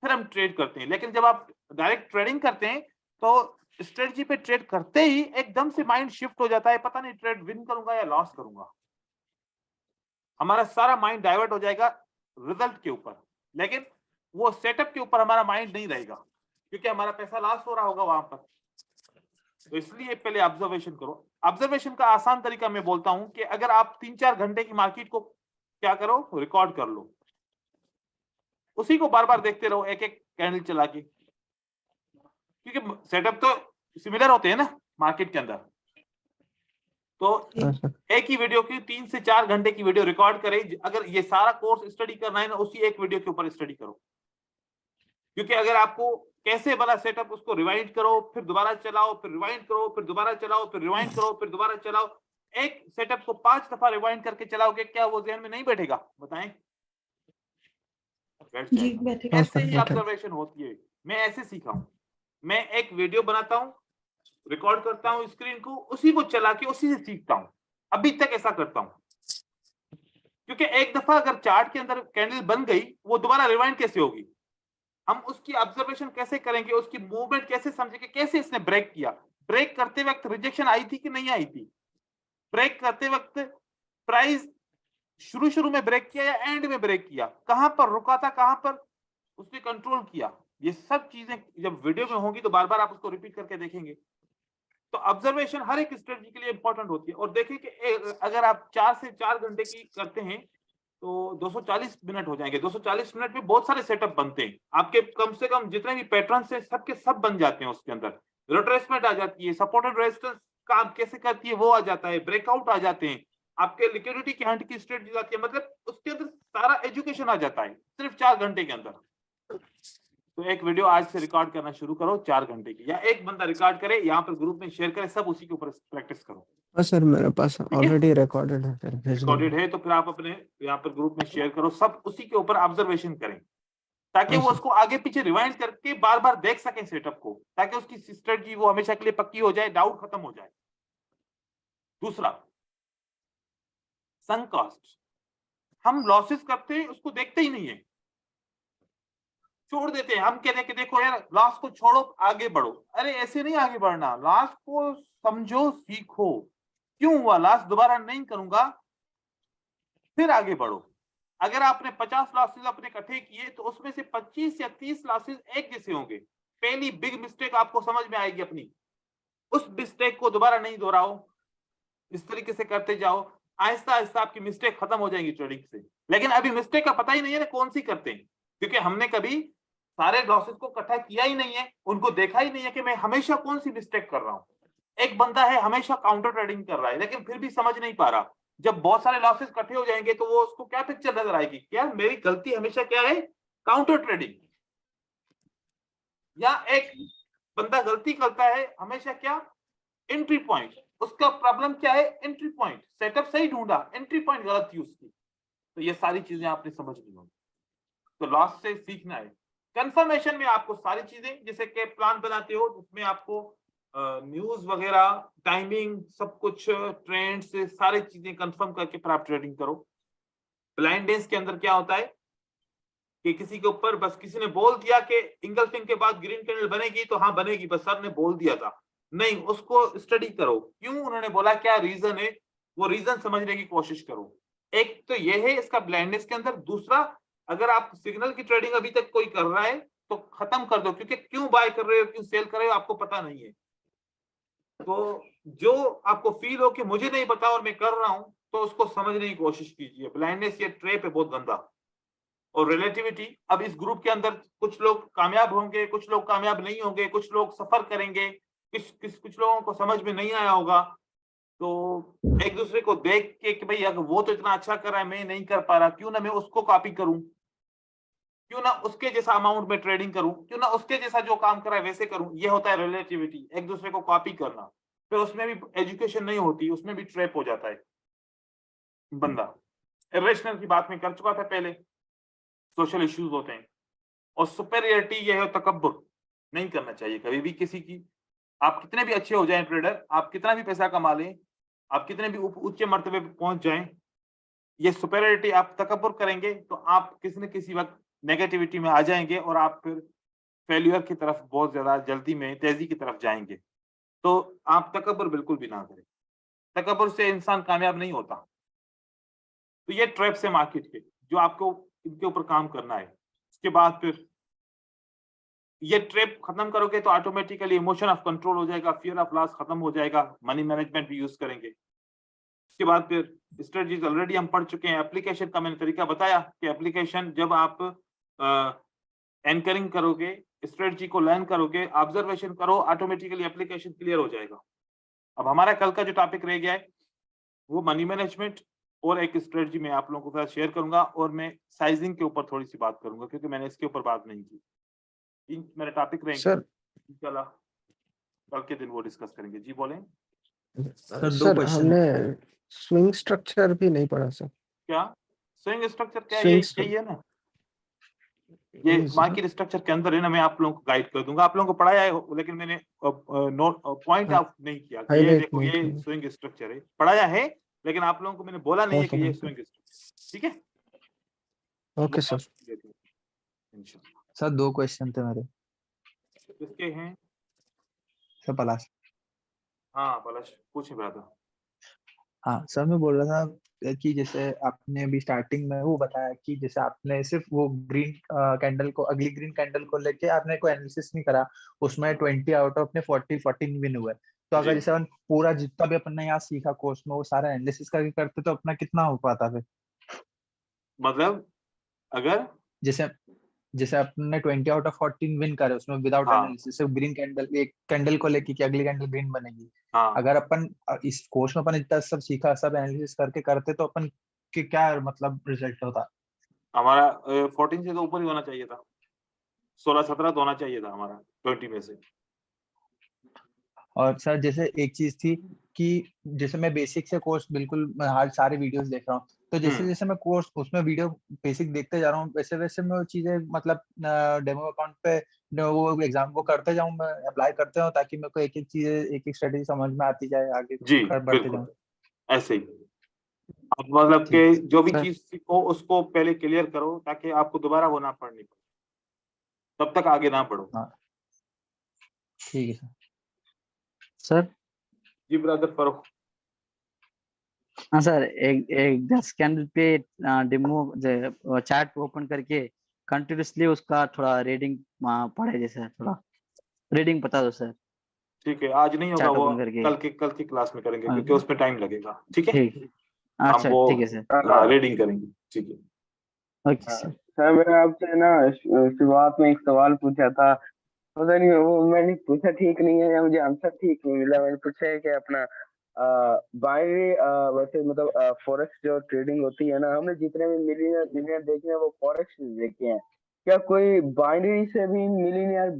फिर हम ट्रेड करते हैं। लेकिन जब आप डायरेक्ट ट्रेडिंग करते हैं तो स्ट्रेटजी पे ट्रेड करते ही एकदम से माइंड शिफ्ट हो जाता है, पता नहीं ट्रेड विन करूंगा या लॉस करूंगा। हमारा सारा माइंड डाइवर्ट हो जाएगा रिजल्ट के ऊपर, लेकिन वो सेटअप के ऊपर हमारा माइंड नहीं रहेगा, क्योंकि हमारा पैसा लॉस हो रहा होगा वहां पर। तो इसलिए पहले ऑब्जर्वेशन करो। ऑब्जर्वेशन का आसान तरीका मैं बोलता हूं कि अगर आप 3-4 घंटे की मार्केट को क्या करो, रिकॉर्ड कर लो, उसी को बार बार देखते रहो एक एक कैंडल चला के, क्योंकि सेटअप तो सिमिलर होते हैं ना मार्केट के अंदर। तो हाँ सर। एक ही वीडियो की 3 से 4 घंटे की वीडियो रिकॉर्ड करें। अगर ये सारा कोर्स स्टडी करना है ना, उसी एक वीडियो के ऊपर स्टडी करो, क्योंकि अगर आपको कैसे बना सेटअप, उसको रिवाइंड करो, फिर दोबारा चलाओ, फिर रिवाइंड करो, फिर दोबारा चलाओ, फिर रिवाइंड करो, फिर दोबारा चलाओ। एक सेटअप को 5 दफा रिवाइंड करके चलाओगे, क्या वो ध्यान में नहीं बैठेगा? बताएं। बैठ जी जाएगा। बैठेगा। ऐसे ही बैठेगा। ऑब्जर्वेशन होती है। मैं ऐसे सीखा हूं। मैं एक वीडियो बनाता हूं, रिकॉर्ड करता हूं स्क्रीन को, उसी को चला के उसी से सीखता हूं। अभी तक ऐसा करता हूं, क्योंकि एक दफा अगर चार्ट के अंदर कैंडल बन गई, वो दोबारा रिवाइंड कैसे होगी? हम उसकी ऑब्जर्वेशन कैसे करेंगे, उसकी मूवमेंट कैसे समझेंगे, कैसे इसने ब्रेक किया, ब्रेक करते वक्त रिजेक्शन आई थी कि नहीं आई थी, ब्रेक करते वक्त प्राइस शुरू में ब्रेक किया या एंड में ब्रेक किया, कहां पर रुका था, कहां पर उसने कंट्रोल किया। ये सब चीजें जब वीडियो में होंगी तो बार बार आप उसको रिपीट करके देखेंगे। तो ऑब्जर्वेशन हर एक स्ट्रेटजी के लिए इंपॉर्टेंट होती है। और देखिए कि अगर आप 4 से 4 घंटे की करते हैं तो 240 मिनट हो जाएंगे। 240 मिनट में बहुत सारे सेटअप बनते हैं आपके, कम से कम जितने भी पैटर्न है सबके सब बन जाते हैं। उसके अंदर रिट्रेसमेंट आ जाती है, सपोर्ट एंड रेजिस्टेंस काम कैसे करती है वो आ जाता है, ब्रेकआउट आ जाते हैं, आपके लिक्विडिटी की हंट की स्ट्रेटजी आती है। मतलब उसके अंदर सारा एजुकेशन आ जाता है सिर्फ 4 घंटे के अंदर। तो एक वीडियो आज से रिकॉर्ड करना शुरू करो 4 घंटे की, या एक बंदा रिकॉर्ड करे, यहाँ पर ग्रुप में शेयर करे, सब उसी के ऊपर प्रैक्टिस करो। हाँ सर, मेरे पास है? ऑलरेडी रिकॉर्डेड है सर, भेज रिकॉर्डेड दूंगा। है तो फिर आप अपने यहाँ पर ग्रुप में शेयर करो, सब उसी के ऊपर ऑब्जर्वेशन करें, ताकि हाँ वो सर। उसको आगे पीछे रिवाइंड करके बार बार देख सके सेटअप को, ताकि उसकी स्ट्रेटजी वो हमेशा के लिए पक्की हो जाए, डाउट खत्म हो जाए। दूसरा, संक कॉस्ट। हम लॉसेस करते हैं उसको देखते ही नहीं है, छोड़ देते हैं। हम कहते हैं कि देखो यार लॉस को छोड़ो, आगे बढ़ो। अरे ऐसे नहीं आगे बढ़ना, लॉस को समझो, सीखो, क्यों हुआ लॉस, दोबारा नहीं करूंगा, फिर आगे बढ़ो। अगर आपने 50 लॉसेस अपने इकट्ठे किए तो उसमें से 25 या 30 लॉसेस एक जैसे होंगे। पहली बिग मिस्टेक आपको समझ में आएगी अपनी, उस मिस्टेक को दोबारा नहीं दोहराओ, इस तरीके से करते जाओ, आहिस्ता आहिस्ता आपकी मिस्टेक खत्म हो जाएंगी ट्रेडिंग से। लेकिन अभी मिस्टेक का पता ही नहीं है ना कौन सी करते हैं, क्योंकि हमने कभी सारे लॉसेस को इकट्ठा किया ही नहीं है, उनको देखा ही नहीं है कि मैं हमेशा कौन सी मिस्टेक कर रहा हूं। एक बंदा है हमेशा काउंटर ट्रेडिंग कर रहा है, लेकिन फिर भी समझ नहीं पा रहा। जब बहुत सारे लॉसेस इकट्ठे हो जाएंगे तो वो उसको क्या पिक्चर नजर आएगी, क्या मेरी गलती हमेशा क्या है, काउंटर ट्रेडिंग। या एक बंदा गलती करता है हमेशा क्या, एंट्री पॉइंट। उसका प्रॉब्लम क्या है, एंट्री पॉइंट, सेटअप सही ढूंढा, एंट्री पॉइंट गलत थी उसकी। तो ये सारी चीजें आपने समझनी होगी। तो लॉस से सीखना है। कंफर्मेशन में आपको सारी चीजें, जैसे कि प्लान बनाते हो उसमें आपको न्यूज वगैरह, टाइमिंग, सब कुछ, ट्रेंड से सारी चीजें कंफर्म करके फिर आप ट्रेडिंग करो। ब्लाइंड डेज के अंदर क्या होता है कि किसी के ऊपर बस किसी ने बोल दिया कि इंगल्फिंग के बाद ग्रीन कैंडल बनेगी, तो हाँ बनेगी, बस सर ने बोल दिया था, नहीं, उसको स्टडी करो, क्यों उन्होंने बोला, क्या रीजन है, वो रीजन समझने की कोशिश करो। एक तो ये है इसका ब्लाइंडनेस के अंदर। दूसरा, अगर आप सिग्नल की ट्रेडिंग अभी तक कोई कर रहा है तो खत्म कर दो, क्योंकि क्यों बाय कर रहे हो, क्यों सेल कर रहे हो, आपको पता नहीं है। तो जो आपको फील हो कि मुझे नहीं पता और मैं कर रहा हूं, तो उसको समझने की कोशिश कीजिए। ब्लाइंडनेस ये ट्रैप है बहुत गंदा। और रिलेटिविटी, अब इस ग्रुप के अंदर कुछ लोग कामयाब होंगे, कुछ लोग कामयाब नहीं होंगे, कुछ लोग सफर करेंगे, कुछ लोगों को समझ में नहीं आया होगा। तो एक दूसरे को देख के कि भाई अगर वो तो इतना अच्छा कर रहा है, मैं नहीं कर पा रहा, क्यों ना मैं उसको कॉपी करूं, क्यों ना उसके जैसा अमाउंट में ट्रेडिंग करूं, क्यों ना उसके जैसा जो काम कर रहा है वैसे करूं। ये होता है रिलेटिविटी, एक दूसरे को कॉपी करना। फिर उसमें भी एजुकेशन नहीं होती, उसमें भी ट्रैप हो जाता है बंदा। इरेशनल की बात में कर चुका था पहले, सोशल इश्यूज होते हैं। और सुपेरियरिटी ये है, तकब्बुर नहीं करना चाहिए कभी भी किसी की। आप कितने भी अच्छे हो जाएं ट्रेडर, आप कितना भी पैसा कमा लें, आप कितने भी उच्च मर्तबे पे पहुंच जाएं, ये सुपेरियरिटी आप तकब्बुर करेंगे तो आप किसी न किसी वक्त नेगेटिविटी में आ जाएंगे और आप फिर फेल्यूर की तरफ बहुत ज्यादा जल्दी में, तेजी की तरफ जाएंगे। तो आप तकब्बुर बिल्कुल भी ना करें, तकब्बुर से इंसान कामयाब नहीं होता। तो ये ट्रैप्स है मार्केट के, जो आपको इनके ऊपर काम करना है। उसके बाद फिर ये ट्रैप खत्म करोगे तो ऑटोमेटिकली इमोशन ऑफ कंट्रोल हो जाएगा, फियर ऑफ लॉस खत्म हो जाएगा, मनी मैनेजमेंट भी यूज करेंगे। उसके बाद फिर स्ट्रेटजीज ऑलरेडी हम पढ़ चुके हैं। एप्लीकेशन का मैंने तरीका बताया कि एप्लीकेशन जब आप एंकरिंग करोगे, स्ट्रेटजी को लर्न करोगे, ऑब्जर्वेशन करो, ऑटोमेटिकली एप्लीकेशन क्लियर हो जाएगा। अब हमारा कल का जो टॉपिक रह गया है वो मनी मैनेजमेंट और एक स्ट्रेटजी मैं आप लोगों के साथ शेयर करूंगा, और मैं साइजिंग के ऊपर थोड़ी सी बात करूंगा क्योंकि मैंने इसके ऊपर बात नहीं की। इन मेरे टॉपिक रहेंगे सर इंशाल्लाह, कल के दिन वो डिस्कस करेंगे। जी बोलें। सर, 2 सर क्वेश्चन हमने स्विंग स्ट्रक्चर भी नहीं पढ़ा सर। क्या स्विंग स्ट्रक्चर क्या है? स्विंग यही है ना, ये मार्केट स्ट्रक्चर के अंदर है ना। मैं आप लोगों को गाइड कर दूंगा, आप लोगों को पढ़ाया है लेकिन मैंने नोट पॉइंट हाँ, आउट नहीं किया कि ये highlight देखो नहीं ये किया। स्विंग स्ट्रक्चर है। पढ़ाया है लेकिन आप लोगों को मैंने बोला नहीं है कि ये सर स्विंग स्ट्रक्चर। ठीक है, ओके सर। इंशाल्लाह। सर 2 क्वेश्चन थे मेरे। किसके हैं? सर पलाश। हाँ पलश पूछे ब्रदर। हाँ सर, मैं बोल रहा था कि जैसे आपने अभी स्टार्टिंग में वो बताया कि जैसे आपने सिर्फ वो ग्रीन कैंडल को, अगली ग्रीन कैंडल को लेके आपने कोई एनालिसिस नहीं करा, उसमें 20 आउट ऑफ अपने 14 विन हुए। तो अगर जी जैसे अपन पूरा जितना भी अपन ने यहाँ सीखा कोर्स में वो सारा एनालिसिस करके करते तो अपना कितना हो पाता फिर? मतलब अगर जैसे जैसे आपने 20 आउट ऑफ 14 विन करे उसमें विदाउट हाँ एनालिसिस, सिर्फ ग्रीन कैंडल, एक कैंडल को लेके कि अगली कैंडल ग्रीन बनेगी। हाँ अगर अपन इस कोर्स में अपन इतना सब सीखा, सब एनालिसिस करके करते तो अपन के क्या मतलब रिजल्ट होता? हमारा 14 से तो ऊपर ही होना चाहिए था, 16-17 तो होना चाहिए था हमारा 20 में से। और सर जैसे एक चीज थी कि जैसे मैं बेसिक से कोर्स बिल्कुल मैं हर सारे वीडियोस देख रहा हूँ, तो जैसे जैसे मैं कोर्स उसमें वीडियो बेसिक देखते जा रहा हूँ वैसे वैसे मैं वो चीजें मतलब डेमो अकाउंट पे वो एग्जाम वो करते जाऊँ, मैं अप्लाई करते जाऊँ ताकि मेरे को एक एक चीज, एक एक स्ट्रेटेजी समझ में आती जाए, आगे जी बढ़ते जाऊँ। बिल्कुल ऐसे ही। अब मतलब ठीक कि जो भी सर। चीज सीखो उसको पहले क्लियर करो ताकि आपको दोबारा वो ना पढ़नी पड़े, तब तक आगे ना बढ़ो। हाँ ठीक है सर। सर जी ब्रदर फरूख। हाँ सर, एक एक 10 कैंडल पे डेमो चार्ट ओपन करके कंटिन्यूसली उसका थोड़ा रीडिंग पढ़े, जैसे थोड़ा रीडिंग बता दो सर। ठीक है, आज नहीं होगा चार्ट वो, ओपन करके। कल की क्लास में करेंगे हाँ, क्योंकि उसमें टाइम लगेगा। ठीक है, ठीक है। हम अच्छा वो ठीक है सर। रीडिंग करेंगे। ठीक है। Okay sir. सर मैंने आपसे ना शुरुआत में एक सवाल पूछा था, पता नहीं वो मैंने पूछा ठीक नहीं है या मुझे आंसर ठीक नहीं मिला। मैंने पूछा है कि अपना बाइनरी वैसे मतलब फॉरेक्स जो ट्रेडिंग होती है ना, हमने जितने भी मिलीनियर देखे हैं वो फॉरेक्स देखे हैं। क्या कोई बाइनरी से भी मिलीनियर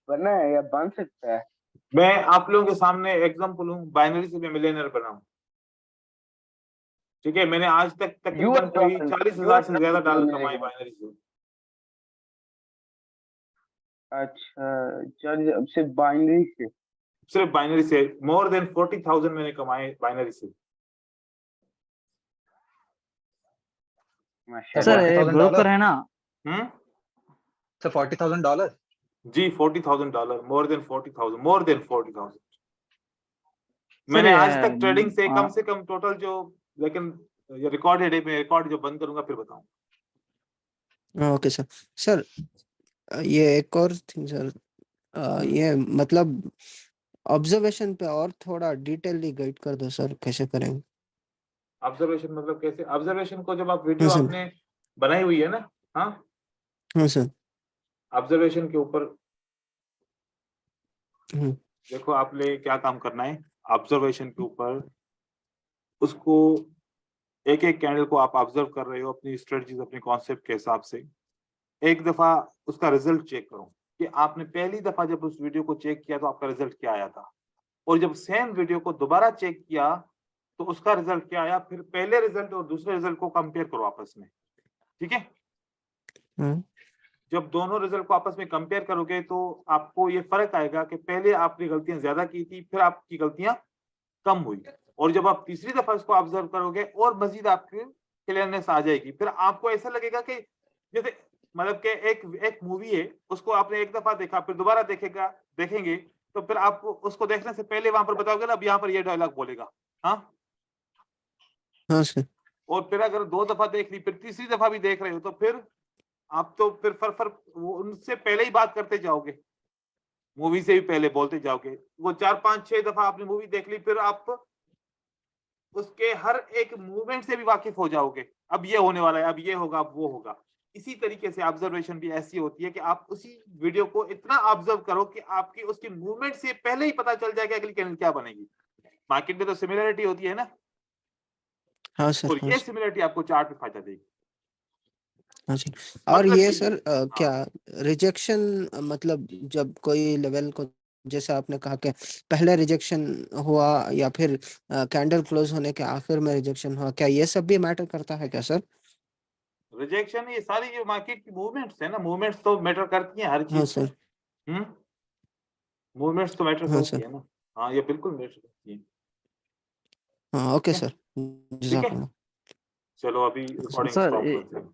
बनना है या बन सकता है? मैं आप लोगों के सामने एग्जांपल हूँ, बाइनरी से मैं मिलियनर बना हूँ। ठीक है, मैंने आज तक तकरीबन कोई 40,000 से ज्यादा डॉलर कमाए बाइनरी से। अच्छा, चल सिर्फ बाइनरी से? सिर्फ बाइनरी से मोर देन 40,000 मैंने कमाए बाइनरी से। सर ब्रोकर है ना? हम्म, सर $40,000? जी $40,000, मोर देन 40,000। सर मैंने आज तक ट्रेडिंग से कम टोटल जो, लेकिन ये रिकॉर्डेड है, मैं रिकॉर्ड जो बंद करूंगा फिर बताऊं। Okay sir. सर ये एक और थिंग सर, ये मतलब ऑब्जर्वेशन पे और थोड़ा डिटेलली गाइड कर दो सर, कैसे करेंगे? ऑब्जर्वेशन मतलब कैसे? ऑब्जर्वेशन को जब आप वीडियो हाँ सर। आपने बनाई हुई है ना, हाँ, हाँ सर। ऑब्जर्वेशन के ऊपर हम्म, देखो आपने क्या काम करना है। ऑब्जर्वेशन के ऊपर उसको एक एक कैंडल को आप ऑब्जर्व कर रहे हो अपनी स्ट्रेटजीज, अपने कॉन्सेप्ट के हिसाब से। एक दफा उसका रिजल्ट चेक करो कि आपने पहली दफा जब उस वीडियो को चेक किया तो आपका रिजल्ट क्या आया था, और जब सेम वीडियो को दोबारा चेक किया तो उसका रिजल्ट क्या आया। फिर पहले रिजल्ट और दूसरे रिजल्ट को कंपेयर करो आपस में। ठीक है, हाँ जब दोनों रिजल्ट को आपस में कंपेयर करोगे तो आपको ये फर्क आएगा कि पहले आपने गलतियां ज्यादा की थी, फिर आपकी गलतियां कम हुई। और जब आप तीसरी दफा इसको ऑब्जर्व करोगे और मजीद आपकी क्लियरनेस आ जाएगी। फिर आपको ऐसा लगेगा कि जैसे मतलब कि एक मूवी है, उसको आपने एक दफा देखा, फिर दोबारा देखेंगे तो फिर आपको उसको देखने से पहले वहां पर बताओगे ना, अब यहाँ पर ये डायलॉग बोलेगा, हाँ। हाँ सर। और फिर अगर 2 दफा देख ली, फिर तीसरी दफा भी देख रहे हो तो फिर आप तो फिर उनसे पहले ही बात करते जाओगे। मूवी से भी पहले बोलते जाओगे, वो 4-5-6 दफा आपने मूवी देख ली, फिर आप उसके हर एक मूवमेंट से भी वाकिफ हो जाओगे। अब ये होने वाला है, अब ये होगा, अब वो होगा। इसी तरीके से ऑब्जर्वेशन भी ऐसी होती है कि आप उसी वीडियो को इतना ऑब्जर्व करो कि आपकी उसकी मूवमेंट से पहले ही पता चल जाए कि अगली कैंडल क्या बनेगी। मार्केट में तो सिमिलरिटी होती है ना, हाँ सर, और हाँ ये सर, सिमिलरिटी आपको चार्ट में फायदा देगी। हाँ जी। और मतलब ये कि सर क्या रिजेक्शन, मतलब जब कोई लेवल को, जैसे आपने कहा कि पहले रिजेक्शन हुआ या फिर कैंडल क्लोज होने के आखिर में रिजेक्शन हुआ, क्या ये सब भी मैटर करता है क्या सर? रिजेक्शन, ये सारी जो मार्केट की मूवमेंट्स है ना, मूवमेंट्स तो मैटर करती हैं हर हाँ चीज में। सर, मूवमेंट्स तो मैटर हाँ करती सर, है ना। हाँ, ये बिल्कुल मैटर करती है। हाँ, ओके ठीक है, सर, ठीक है। जज़ाकल्लाह। चलो अभी रिकॉर्डिंग सर स्टॉप करते हैं।